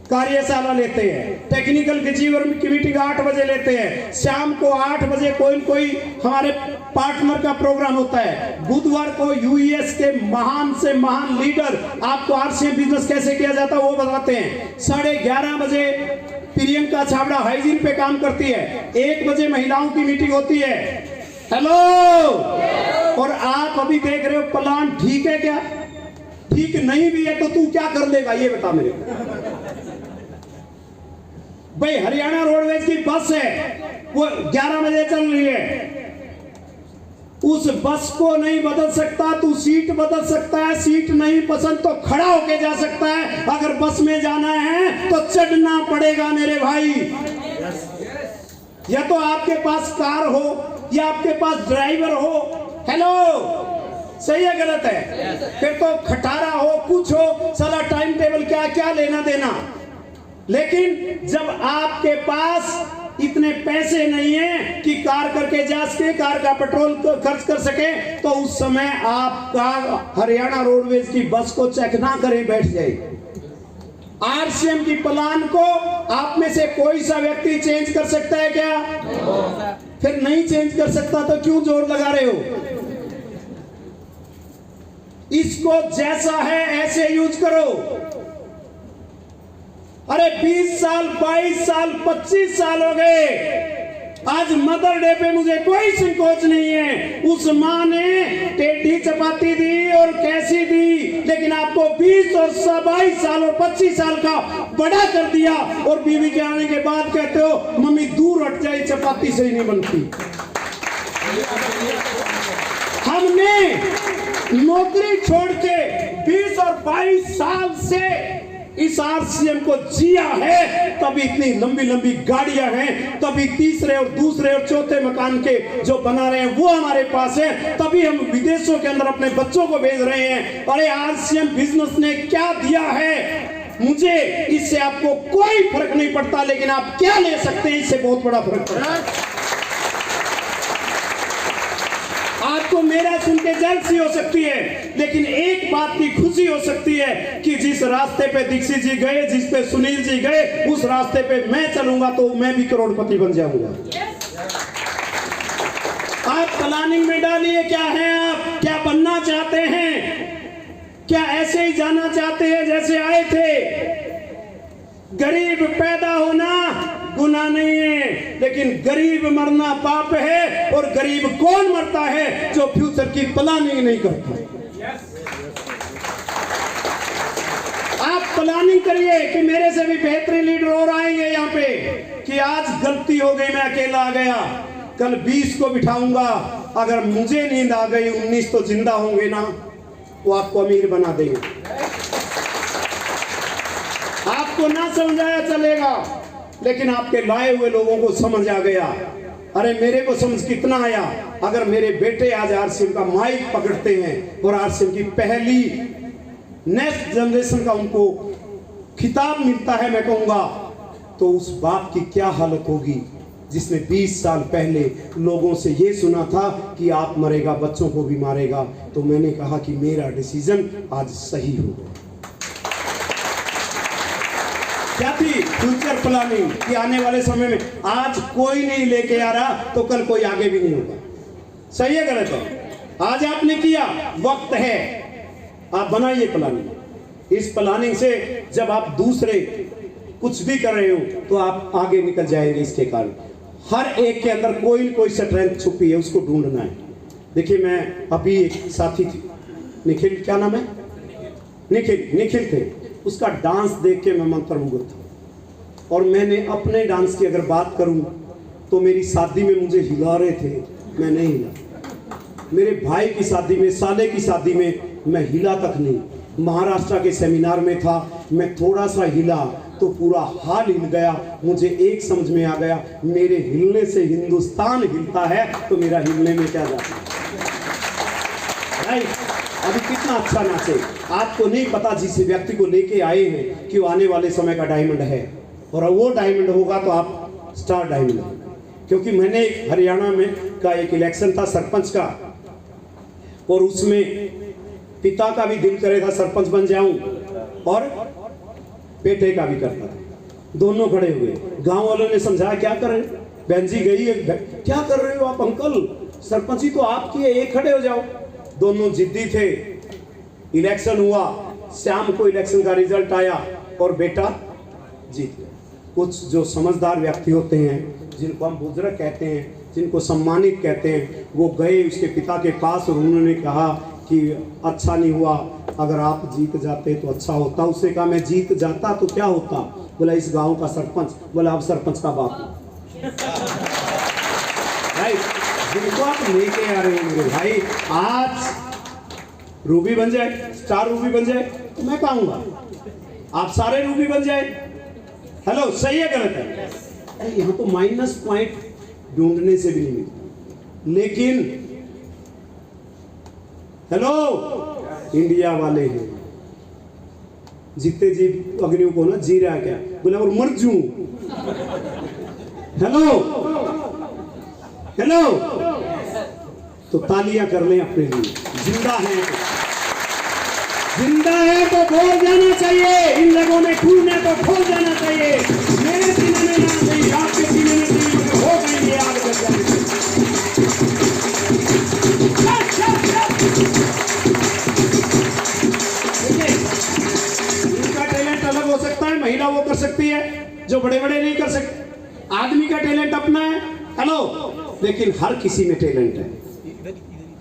A: कार्यशाला लेते हैं, टेक्निकल अचीवर की मीटिंग 8 बजे लेते हैं, शाम को 8 बजे कोई हमारे पार्टनर का प्रोग्राम होता है, बुधवार को यूएस के महान से महान लीडर आपको आरसीएम बिजनेस कैसे किया जाता है वो बताते हैं, 11:30 बजे प्रियंका छाबड़ा हाइजीन पे काम करती है, 1 बजे महिलाओं की मीटिंग होती है। हेलो, और आप अभी देख रहे हो प्लान ठीक है क्या? ठीक नहीं भी है तो तू क्या कर लेगा ये बता मेरे को। भाई हरियाणा रोडवेज की बस है, वो 11 बजे चल रही है, उस बस को नहीं बदल सकता तू, सीट बदल सकता है, सीट नहीं पसंद तो खड़ा होके जा सकता है, अगर बस में जाना है तो चढ़ना पड़ेगा मेरे भाई। या तो आपके पास कार हो या आपके पास ड्राइवर हो। हेलो, सही है गलत है? फिर तो खटारा हो कुछ हो, सारा टाइम टेबल क्या क्या लेना देना। लेकिन जब आपके पास इतने पैसे नहीं है कि कार करके जा सके, कार का पेट्रोल खर्च कर सके, तो उस समय आपका हरियाणा रोडवेज की बस को चेक ना करे बैठ जाए। आरसीएम की प्लान को आप में से कोई सा व्यक्ति चेंज कर सकता है क्या? फिर नहीं चेंज कर सकता तो क्यों जोर लगा रहे हो? इसको जैसा है ऐसे यूज करो। अरे 20 साल 22 साल 25 साल हो गए, आज मदर डे पे मुझे कोई संकोच नहीं है। उस माँ ने टेढ़ी चपाती दी और कैसी दी, लेकिन आपको 20 और 22 साल और 25 साल का बड़ा कर दिया, और बीवी के आने के बाद कहते हो मम्मी दूर हट जाए, चपाती सही नहीं बनती। हमने नौकरी छोड़ के 20 और 22 साल से इस आरसीएम को जिया है, तभी इतनी लंबी लंबी गाड़ियां हैं, तभी तीसरे और दूसरे और चौथे मकान के जो बना रहे हैं वो हमारे पास है, तभी हम विदेशों के अंदर अपने बच्चों को भेज रहे हैं। अरे आरसीएम बिजनेस ने क्या दिया है मुझे, इससे आपको कोई फर्क नहीं पड़ता, लेकिन आप क्या ले सकते हैं इससे बहुत बड़ा फर्क पड़ता है। आपको मेरा सुन के जलसी हो सकती है, लेकिन एक बात की खुशी हो सकती है कि जिस रास्ते पे दीक्षित जी गए, जिस पे सुनील जी गए, उस रास्ते पे मैं चलूंगा तो मैं भी करोड़पति बन जाऊंगा। आप प्लानिंग में डालिए, क्या है, आप क्या बनना चाहते हैं? क्या ऐसे ही जाना चाहते हैं जैसे आए थे? गरीब पैदा होना गुनाह नहीं है, लेकिन गरीब मरना पाप है। और गरीब कौन मरता है? जो फ्यूचर की प्लानिंग नहीं करता। आप प्लानिंग करिए कि मेरे से भी बेहतरीन लीडर और आएंगे यहाँ पे, कि आज गलती हो गई, मैं अकेला आ गया, कल 20 को बिठाऊंगा, अगर मुझे नींद आ गई 19 तो जिंदा होंगे ना, वो आपको अमीर बना देंगे। आपको ना समझाया चलेगा, लेकिन आपके लाए हुए लोगों को समझ आ गया। अरे मेरे को समझ कितना आया, अगर मेरे बेटे आज आरसीएम का माइक पकड़ते हैं और आरसीएम की पहली नेक्स्ट जनरेशन का उनको खिताब मिलता है, मैं कहूंगा तो उस बाप की क्या हालत होगी जिसने 20 साल पहले लोगों से ये सुना था कि आप मरेगा, बच्चों को भी मारेगा। तो मैंने कहा कि मेरा डिसीजन आज सही हो गया। क्या थी फ्यूचर प्लानिंग कि आने वाले समय में आज कोई नहीं लेके आ रहा तो कल कोई आगे भी नहीं होगा। सही है गलत है? आज आपने किया, वक्त है, आप बनाइए प्लानिंग। इस प्लानिंग से जब आप दूसरे कुछ भी कर रहे हो तो आप आगे निकल जाएंगे। इसके कारण हर एक के अंदर कोई न कोई स्ट्रेंथ छुपी है, उसको ढूंढना है। देखिए मैं अभी एक साथी थी, निखिल, क्या नाम है, निखिल थे, उसका डांस देख के मैं मंत्रमुग्ध था। और मैंने अपने डांस की अगर बात करूं तो मेरी शादी में मुझे हिला रहे थे, मैं नहीं हिला। मेरे भाई की शादी में, साले की शादी में मैं हिला तक नहीं। महाराष्ट्र के सेमिनार में था, मैं थोड़ा सा हिला तो पूरा हाल हिल गया। मुझे एक समझ में आ गया, मेरे हिलने से हिंदुस्तान हिलता है तो मेरा हिलने में क्या जाता है। अभी कितना अच्छा नाचे, आपको नहीं पता जिस व्यक्ति को लेके आए हैं कि वो आने वाले समय का डायमंड है, और वो डायमंड होगा तो आप स्टार डायमंड है। क्योंकि मैंने एक हरियाणा में का एक इलेक्शन था सरपंच का, और उसमें पिता का भी दिल करे था सरपंच बन जाऊं और बेटे का भी करता था, दोनों खड़े हुए। गांव वालों ने समझाया क्या कर रहे, बहन जी गई है, क्या कर रहे हो आप अंकल, सरपंची तो आपकी है, एक खड़े हो जाओ। दोनों जिद्दी थे। इलेक्शन हुआ, शाम को इलेक्शन का रिजल्ट आया और बेटा जीत गया। कुछ जो समझदार व्यक्ति होते हैं, जिनको हम बुजुर्ग कहते हैं, जिनको सम्मानित कहते हैं, वो गए उसके पिता के पास और उन्होंने कहा कि अच्छा नहीं हुआ, अगर आप जीत जाते तो अच्छा होता। उसने कहा मैं जीत जाता तो क्या होता? बोला इस गांव का सरपंच। बोला अब सरपंच का बाप। जिनको आप लेके आ रहे हैं मेरे भाई, आज रूबी बन जाए, स्टार रूबी बन जाए तो मैं कहूंगा आप सारे रूबी बन जाए। हेलो, सही है गलत है? यहाँ तो माइनस पॉइंट ढूंढने से भी नहीं मिलता। लेकिन हेलो, इंडिया वाले हैं, जीते जी अग्नियों को ना जी रहा क्या, बोला और मर जू। हेलो, तो तालियां कर लें अपने लिए। जिंदा है तो बोल जाना चाहिए, इन लोगों ने खून है तो खोल जाना चाहिए। मेरे सीने में ना गई, आपके सीने में नहीं हो गई, ये आग लग जाएगी। उनका टैलेंट अलग हो सकता है, महिला वो कर सकती है जो बड़े बड़े नहीं कर सकते। आदमी का टैलेंट अपना है, हेलो, लेकिन हर किसी में टैलेंट है।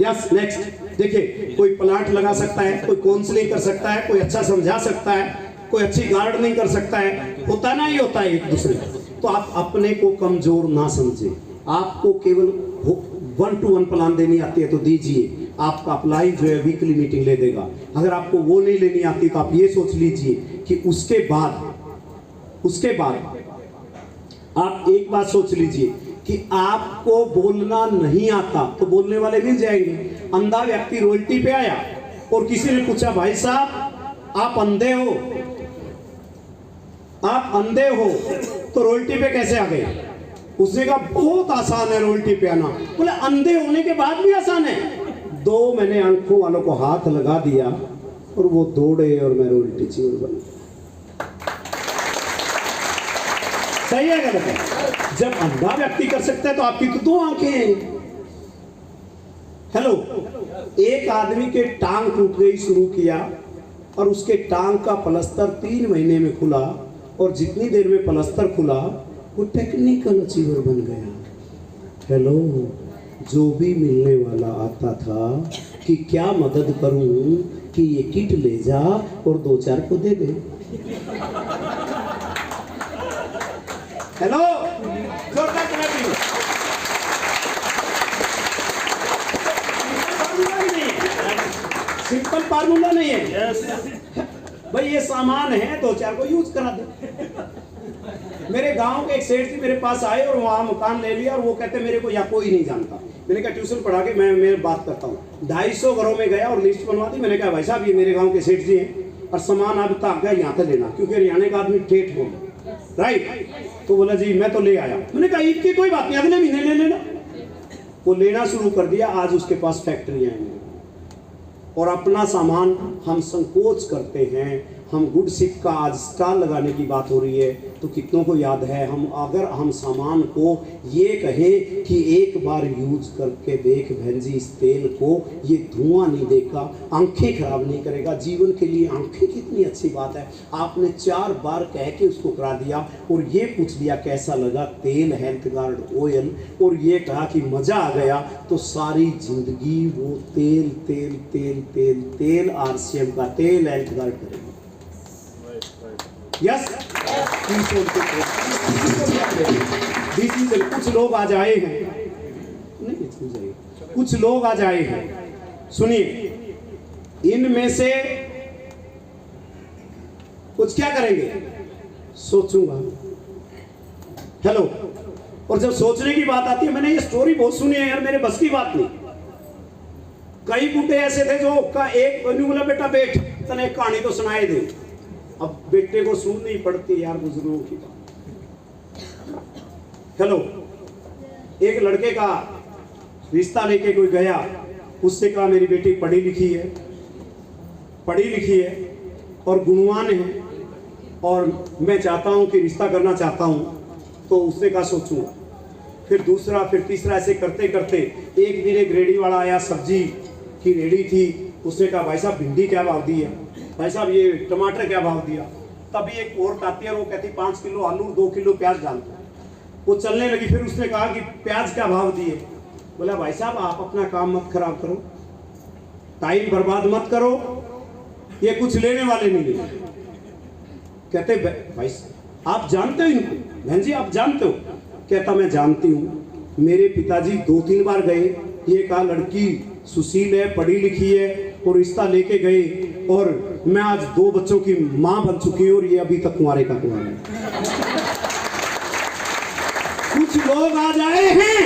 A: यस, नेक्स्ट देखिए, कोई प्लांट लगा सकता है, कोई काउंसलिंग कर सकता है, कोई अच्छा समझा सकता है, कोई अच्छी गार्डनिंग कर सकता है, होता ना ही होता है एक दूसरे। तो आप अपने को कमजोर ना समझे। आपको केवल 1-to-1 प्लान देनी आती है तो दीजिए, आपका अप्लाई जो है वीकली मीटिंग ले देगा। अगर आपको वो नहीं लेनी आती तो आप ये सोच लीजिए कि उसके बाद आप एक बात सोच लीजिए कि आपको बोलना नहीं आता तो बोलने वाले मिल जाएंगे। अंधा व्यक्ति रोल्टी पे आया और किसी ने पूछा, भाई साहब आप अंधे हो तो रोल्टी पे कैसे आ गए? उसने कहा बहुत आसान है रोल्टी पे आना। बोले अंधे होने के बाद भी आसान है? दो मैंने आंखों वालों को हाथ लगा दिया और वो दौड़े और मैं रोल्टी चीवर बन गया। सही है गलत है? जब अंधा व्यक्ति कर सकता है तो आपकी तो दो आंखें हैं। हेलो, एक आदमी के टांग टूट गई, शुरू किया और उसके टांग का प्लास्टर 3 महीने में खुला और जितनी देर में प्लास्टर खुला वो टेक्निकल अचीवर बन गया। हेलो, जो भी मिलने वाला आता था कि क्या मदद करूं कि ये किट ले जा और 2-4 को दे दे। हेलो, जोरदार क्लैपिंग। सिंपल फार्मूला नहीं है भाई, ये सामान है 2-4 को यूज करा दे। मेरे गांव के एक सेठ जी मेरे पास आए और वहां मकान ले लिया और वो कहते मेरे को यहाँ कोई नहीं जानता। मैंने कहा ट्यूशन पढ़ा के मैं बात करता हूँ। 250 घरों में गया और लिस्ट बनवा दी। मैंने कहा भाई साहब ये मेरे गांव के सेठ जी हैं और सामान आप तक गया यहाँ से लेना, क्योंकि हरियाणा का आदमी ठेठ बोले, राइट? तो बोला जी मैं तो ले आया। मैंने कहा ईद की कोई बात नहीं, अगले महीने ले लेना। वो लेना शुरू कर दिया। आज उसके पास फैक्ट्रियां हैं और अपना सामान हम संकोच करते हैं। हम गुड सिप का आज स्टॉल लगाने की बात हो रही है तो कितनों को याद है, अगर हम सामान को ये कहें कि एक बार यूज करके देख बहन जी इस तेल को, ये धुआं नहीं देगा, आंखें खराब नहीं करेगा, जीवन के लिए आंखें कितनी अच्छी बात है। आपने 4 बार कह के उसको करा दिया और ये पूछ लिया कैसा लगा तेल, हेल्थ गार्ड ऑयल, और ये कहा कि मजा आ गया, तो सारी जिंदगी वो तेल तेल तेल तेल तेल RCM का तेल हेल्थ गार्ड करेगा। यस, कुछ लोग आज आए हैं, नहीं कुछ लोग आज आए हैं, सुनिए, इनमें से कुछ क्या करेंगे? सोचूंगा। हेलो, और जब सोचने की बात आती है, मैंने ये स्टोरी बहुत सुनी है यार, मेरे बस की बात नहीं। कई बूढ़े ऐसे थे जो का एक बोला बेटा बैठ, तने एक कहानी तो सुनाए दे। अब बेटे को सुननी पड़ती यार बुजुर्गों की बात। हेलो, एक लड़के का रिश्ता लेके कोई गया, उससे कहा मेरी बेटी पढ़ी लिखी है और गुणवान है और मैं चाहता हूं कि रिश्ता करना चाहता हूं। तो उसने कहा सोचूंगा। फिर दूसरा, फिर तीसरा, ऐसे करते करते एक दिन एक रेडी वाला आया, सब्जी की रेडी थी। उसने कहा भाई साहब भिंडी क्या भाव दी है? भाई साहब ये टमाटर क्या भाव दिया? तभी एक औरत आती है, वो कहती 5 किलो आलू 2 किलो प्याज डाल दो। वो चलने लगी। फिर उसने कहा कि प्याज क्या भाव दिए? बोला भाई साहब आप अपना काम मत खराब करो, टाइम बर्बाद मत करो, ये कुछ लेने वाले नहीं है। कहते भाई आप जानते हो इनको? बहन जी आप जानते हो? कहता मैं जानती हूँ, मेरे पिताजी 2-3 बार गए, ये कहा लड़की सुशील है, पढ़ी लिखी है और रिश्ता लेके गए और मैं आज 2 बच्चों की मां बन चुकी हूँ और ये अभी तक कुंवारे का कुंवारा है। कुछ लोग आज आए हैं,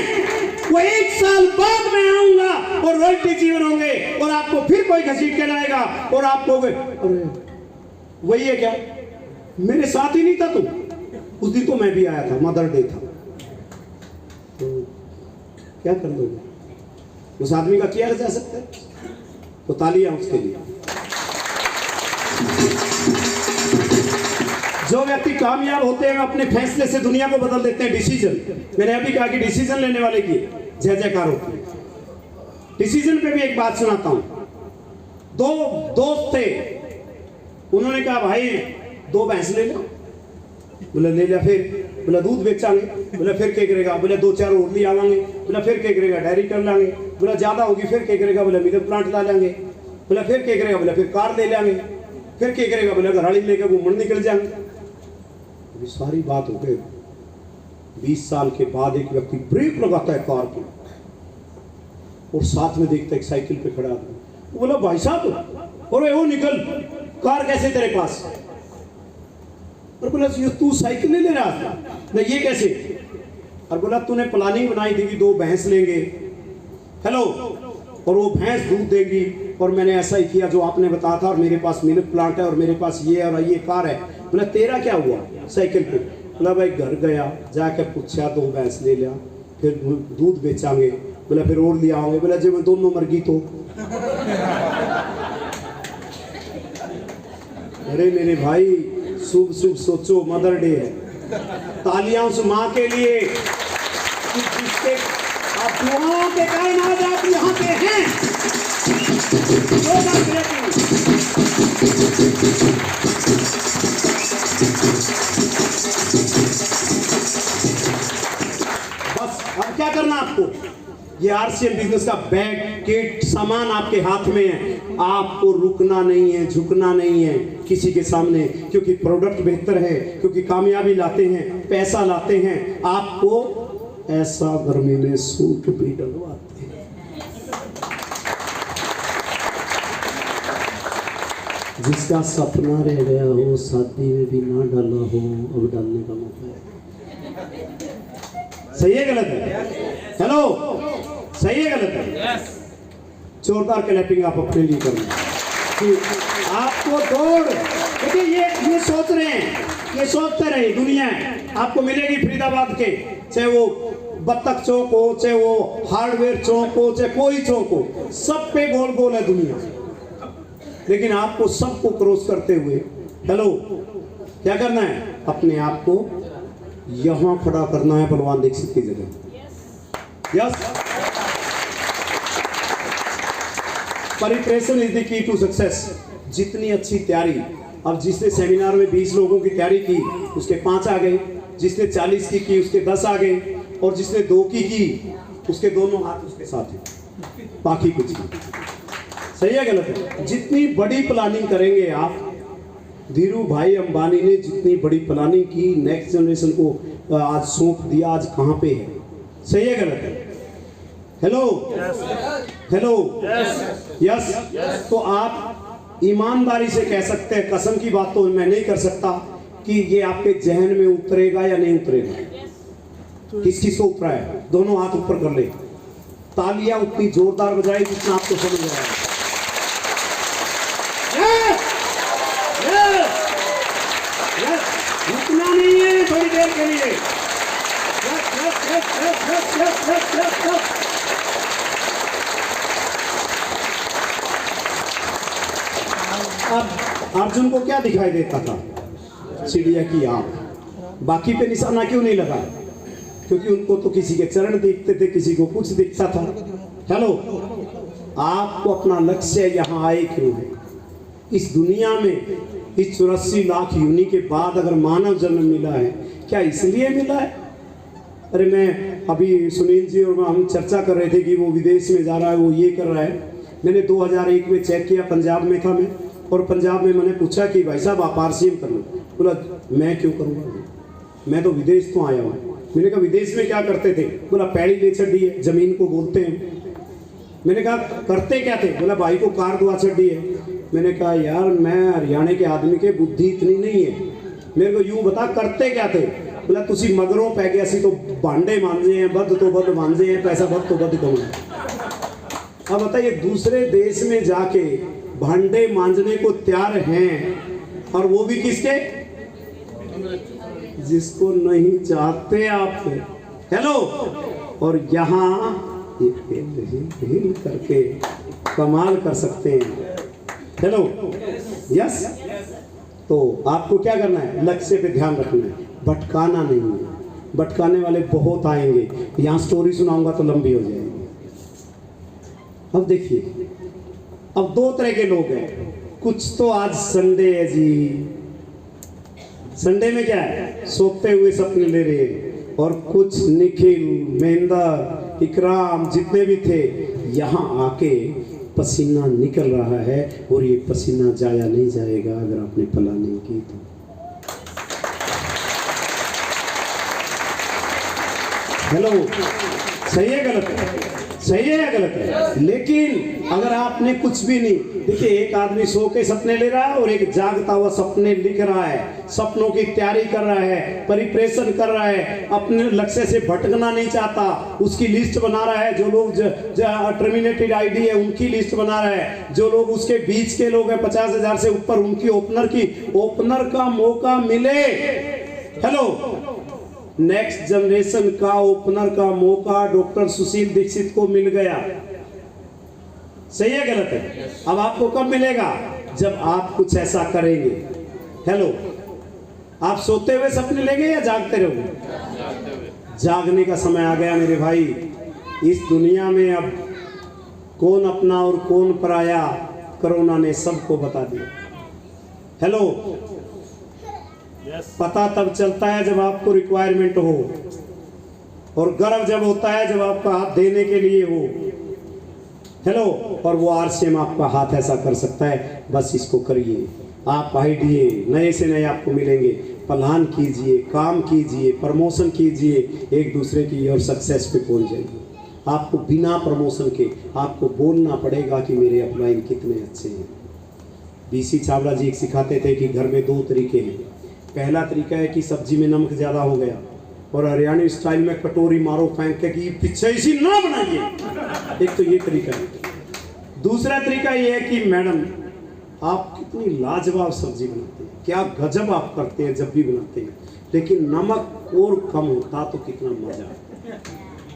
A: वो 1 साल बाद मैं आऊंगा और रोटी जीवन होंगे और आपको फिर कोई घसीट के लाएगा और आपको वही है क्या? मेरे साथ ही नहीं था तुम उस दिन, तो मैं भी आया था, मदर डे था। तो क्या कर दोगे? उस आदमी का किया जा सकता है? तो तालियां उसके लिए। जो व्यक्ति कामयाब होते हैं अपने फैसले से दुनिया को बदल देते हैं। डिसीजन, मैंने अभी कहा कि डिसीजन लेने वाले की जय जयकार होती है। डिसीजन पे भी एक बात सुनाता हूं। 2 दोस्त थे, उन्होंने कहा भाई 2 भैंस ले लो। बोला ले लिया। फिर बोला दूध बेचांगे। बोला फिर क्या करेगा? बोला 2-4 और ले आवांगे। बोला फिर क्या करेगा? डायरी कर लांगे। बोला ज्यादा होगी फिर क्या करेगा? बोला मिल्क प्लांट ला लेंगे। बोला फिर क्या करेगा? बोला फिर कार ले लेंगे। फिर क्या करेगा? बोला घराड़ी लेकर घूमने निकल जाएंगे। अभी सारी बात हो गई। 20 साल के बाद एक व्यक्ति ब्रेक लगाता है कार पे और साथ में देखता है एक साइकिल पे खड़ा आदमी। बोला भाई साहब और वो निकल, कार कैसे तेरे पास? और बोला ये तू साइकिल नहीं ले रहा था ना, ये कैसे? और बोला तूने प्लानिंग बनाई थी कि 2 भैंस लेंगे, हेलो, और वो भैंस दूध देगी, और मैंने ऐसा ही किया जो आपने बताया था, और मेरे पास मिल्क प्लांट है, और मेरे पास ये और ये कार है। बोला तेरा क्या हुआ साइकिल पे? बोला भाई घर गया, जाके पूछा 2 भैंस ले लिया, फिर दूध बेचांगे। बोला फिर और लिया होंगे। बोला जब मैं दोनों मर गई तो? अरे मेरे भाई, शुभ शुभ सोचो, मदर डे है, तालियां उस माँ के लिए जिसके आप दुआओं के कायनात आप यहाँ पे हैं। बस अब क्या करना आपको? ये आरसीएम बिजनेस का बैग किट सामान आपके हाथ में है, आपको रुकना नहीं है, झुकना नहीं है किसी के सामने, क्योंकि प्रोडक्ट बेहतर है, क्योंकि कामयाबी लाते हैं, पैसा लाते हैं, आपको ऐसा गर्मी में सूट भी डलवाते हैं। जिसका सपना रह गया हो, शादी में भी ना डाला हो, अब डालने का मौका है। सही है गलत है? हेलो, सही है गलत है? जोरदार क्लैपिंग आप अपने लिए करें कि आपको दौड़, देखिए ये सोच रहे हैं, ये सोचते रहे दुनिया आपको मिलेगी फरीदाबाद के, चाहे वो बत्तख चौक हो, चाहे वो हार्डवेयर चौक हो, चाहे कोई चौक हो, सब पे गोल गोल है दुनिया। लेकिन आपको सबको क्रॉस करते हुए, हेलो, क्या करना है? अपने आप को यहां खड़ा करना है बलवान दीक्षित की जगह। Yes, preparation is the key to success. जितनी अच्छी तैयारी, अब जिसने सेमिनार में 20 लोगों की तैयारी की उसके 5 आ गए, जिसने 40 की उसके 10 आ गए, और जिसने 2 की उसके दोनों हाथ उसके साथ हैं, बाकी कुछ नहीं। सही है गलत है? जितनी बड़ी प्लानिंग करेंगे आप, धीरू भाई अंबानी ने जितनी बड़ी प्लानिंग की, नेक्स्ट जनरेशन को आज सौंप दिया, आज कहाँ पे है? सही है गलत है? Hello, hello, yes. तो आप ईमानदारी से कह सकते हैं, कसम की बात तो मैं नहीं कर सकता कि ये आपके जहन में उतरेगा या नहीं उतरेगा। किस किस को उतरा है? दोनों हाथ ऊपर कर ले, तालियां उतनी जोरदार बजाए जितना आपको समझ रहा है। रुकना नहीं है थोड़ी देर के लिए। अब अर्जुन को क्या दिखाई देता था? चिड़िया की आंख। बाकी पे निशाना क्यों नहीं लगा? क्योंकि उनको तो किसी के चरण दिखते थे, किसी को कुछ दिखता था। हेलो, आपको अपना लक्ष्य यहाँ आए क्यों है? इस दुनिया में इस 84 लाख यूनि के बाद अगर मानव जन्म मिला है, क्या इसलिए मिला है? अरे मैं अभी सुनील जी और हम चर्चा कर रहे थे कि वो विदेश में जा रहा है, वो ये कर रहा है। मैंने 2001 में चेक किया, पंजाब में था मैं, और पंजाब में मैंने पूछा कि भाई साहब आप आरसीएम कर लो। बोला मैं क्यों करूँगा, मैं तो विदेश तो आया हूँ। मैंने कहा विदेश में क्या करते थे? बोला पैड़ी ले छड़ी है, जमीन को बोलते हैं। मैंने कहा करते क्या थे? बोला भाई को कार दुआ छड़ी है। मैंने कहा यार मैं हरियाणा के आदमी के बुद्धि इतनी नहीं है, मेरे को यूं बता करते क्या थे? बोला तुसी मगरों पै गया सी तो भांडे मांजे हैं, बद तो बद मांजे हैं, पैसा बद तो बद कमाए। अब बताइए दूसरे देश में जाके भांडे मांजने को तैयार हैं, और वो भी किसके? जिसको नहीं चाहते आप। हेलो, और यहाँ हिल करके कमाल कर सकते हैं। Hello, yes. तो आपको क्या करना है? लक्ष्य पे ध्यान रखना है, भटकाना नहीं है। भटकाने वाले बहुत आएंगे, यहाँ स्टोरी सुनाऊंगा तो लंबी हो जाएगी। अब देखिए, अब 2 तरह के लोग हैं। कुछ तो आज संडे है जी, संडे में क्या है? सोते हुए सपने ले रहे हैं। और कुछ निखिल, महेंद्र, इकराम जितने भी थे, यहाँ आके पसीना निकल रहा है, और ये पसीना जाया नहीं जाएगा अगर आपने प्लानिंग की तो। हेलो, सही है गलत है? सही है या गलत है? लेकिन अगर आपने कुछ भी नहीं, देखिए एक आदमी सो के सपने ले रहा है और एक जागता हुआ सपने लिख रहा है, सपनों की तैयारी कर रहा है, परिप्रेषण कर रहा है, अपने लक्ष्य से भटकना नहीं चाहता, उसकी लिस्ट बना रहा है। जो लोग टर्मिनेटेड आईडी है उनकी लिस्ट बना रहा है, जो लोग उसके बीच के लोग हैं 50,000 से ऊपर, उनकी ओपनर का मौका मिले। हेलो, नेक्स्ट जनरेशन का ओपनर का मौका डॉक्टर सुशील दीक्षित को मिल गया। सही है गलत है? अब आपको कब मिलेगा? जब आप कुछ ऐसा करेंगे। हेलो, आप सोते हुए सपने लेंगे या जागते रहोगे? जागने का समय आ गया मेरे भाई। इस दुनिया में अब कौन अपना और कौन पराया, कोरोना ने सबको बता दिया। हेलो, पता तब चलता है जब आपको रिक्वायरमेंट हो, और गर्व जब होता है जब आपका हाथ देने के लिए हो। हेलो, और वो आरसीएम आपका हाथ ऐसा कर सकता है, बस इसको करिए। आप आइडिए नए से नए आपको मिलेंगे, प्लान कीजिए, काम कीजिए, प्रमोशन कीजिए, एक दूसरे की और सक्सेस पे पहुंच जाइए। आपको बिना प्रमोशन के आपको बोलना पड़ेगा कि मेरे अपलाइन कितने अच्छे हैं। बीसी छाबड़ा जी एक सिखाते थे कि घर में 2 तरीके हैं। पहला तरीका है कि सब्जी में नमक ज़्यादा हो गया और हरियाणी स्टाइल में कटोरी मारो फेंक के कि पीछे इसी ना बनाइए। एक तो ये तरीका है। दूसरा तरीका ये है कि मैडम आप कितनी लाजवाब सब्जी बनाते हैं, क्या गजब आप करते हैं जब भी बनाते हैं, लेकिन नमक और कम होता तो कितना मजा।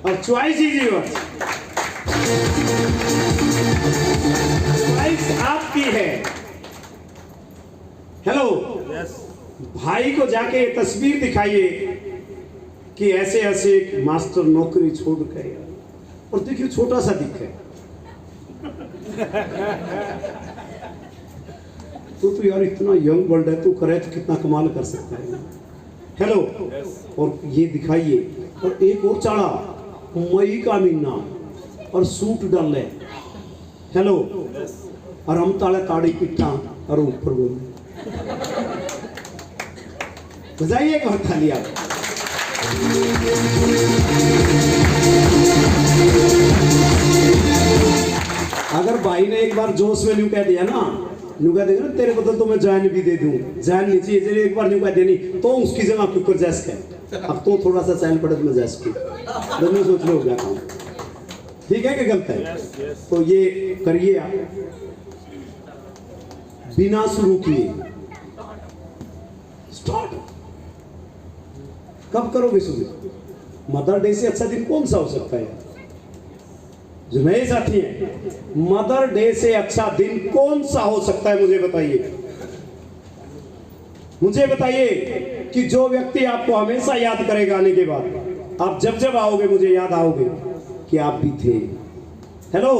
A: और चॉइस इजी वर्ड, चॉइस आपकी है। हेलो, भाई को जाके तस्वीर दिखाइए कि ऐसे ऐसे एक मास्टर नौकरी छोड़ गए और देखिए छोटा सा दिखे तो यार इतना यंग वर्ल्ड है, तू करे तो कितना कमाल कर सकता है। हेलो, और ये दिखाइए, और एक और चाड़ा मई का महीना और सूट डाले। हेलो, और हम ताड़े ताड़ी पिट्ठा और ऊपर बोले। बजाइए एक बार ताली आप। अगर भाई ने एक बार जोश में न्यू कह दिया ना, न्यू कह देगा ना तेरे बदल तो मैं जान भी दे दूं, जान नहीं चाहिए, एक बार न्यू कह देनी तो उसकी जगह कुकर जैस है। अब तो थोड़ा सा चैन पड़े तो मैं जैस की दोनों सोच लो हो गया काम। ठीक है कि गलत है? तो ये करिए आप बिना शुरू किए। स्टार्ट कब करोगे? सुबह। मदर डे से अच्छा दिन कौन सा हो सकता है? जो नए साथी हैं, मदर डे से अच्छा दिन कौन सा हो सकता है? मुझे बताइए, मुझे बताइए कि जो व्यक्ति आपको हमेशा याद करेगा आने के बाद। आप जब जब आओगे मुझे याद आओगे कि आप भी थे। हेलो,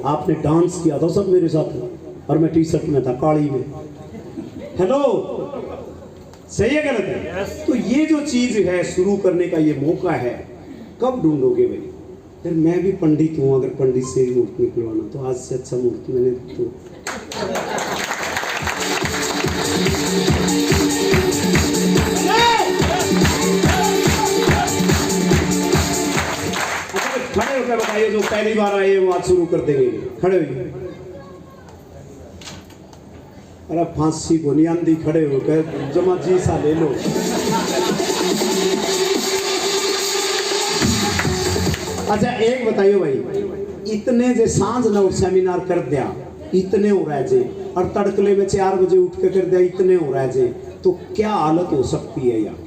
A: आपने डांस किया था सब मेरे साथ और मैं टी शर्ट में था, काली में। हेलो, सही है गलत है? तो ये जो चीज है शुरू करने का ये मौका है, कब ढूंढोगे भाई? फिर मैं भी पंडित हूं, अगर पंडित से ही मूर्त निकलवाना तो आज से अच्छा मूर्त मैंने तो खड़े होकर बताइए, जो पहली बार आए वो आज शुरू कर देंगे। खड़े होइए। अरे फांसी को नहीं आंधी, खड़े होकर जमा जी सा ले लो। अच्छा एक बताइए भाई, इतने जे सांझ ना सेमिनार कर दिया, इतने हो रहा है जे, और तड़कले में 4 बजे उठ के कर दिया, इतने हो रहा है जे, तो क्या हालत हो सकती है यार?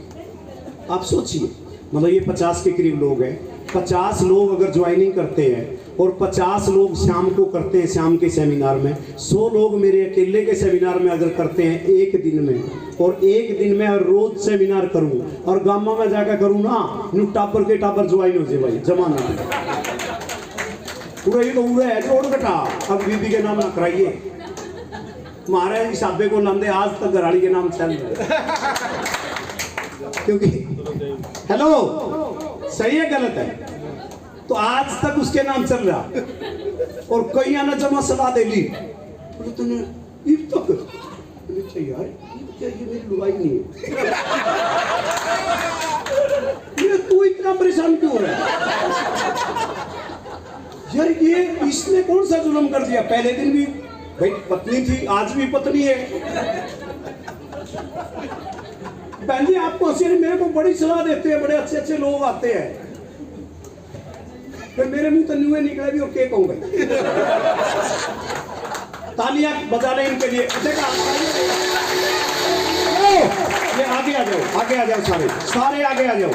A: आप सोचिए, मतलब ये 50 के करीब लोग हैं, 50 लोग अगर ज्वाइनिंग करते हैं और 50 लोग शाम को करते हैं शाम के सेमिनार में, 100 लोग मेरे अकेले के सेमिनार में अगर करते हैं एक दिन में, और एक दिन में रोज सेमिनार करूं और गामा में जाकर करूं ना, न्यू टापर के टापर ज्वाइन हो जाए भाई, जमाना पूरा ये तो पूरा है जोड़ कटा। अब बीबी के नाम ना कराइए, हमारे हिसाबे को लांदे आज तक घराड़ी के नाम चल रहे, क्योंकि हेलो सही है गलत है? तो आज तक उसके नाम चल रहा, और कई आना जमा सलाह दे ली तूने ईद तक यार, क्या ये मेरी लुगाई नहीं है? ये तू इतना परेशान क्यों हो रहा है? यार ये इसने कौन सा जुल्म कर दिया? पहले दिन भी भाई पत्नी थी, आज भी पत्नी है। बहन जी आपको हंसी नहीं, मेरे को बड़ी सलाह देते हैं, बड़े अच्छे अच्छे लोग आते हैं, फिर मेरे मुंह तो न्यूए निकले भी और के कहूंगा। तालियां बजा लें इनके लिए। ये आगे आ जाओ, आगे आ जाओ, सारे सारे आगे आ जाओ।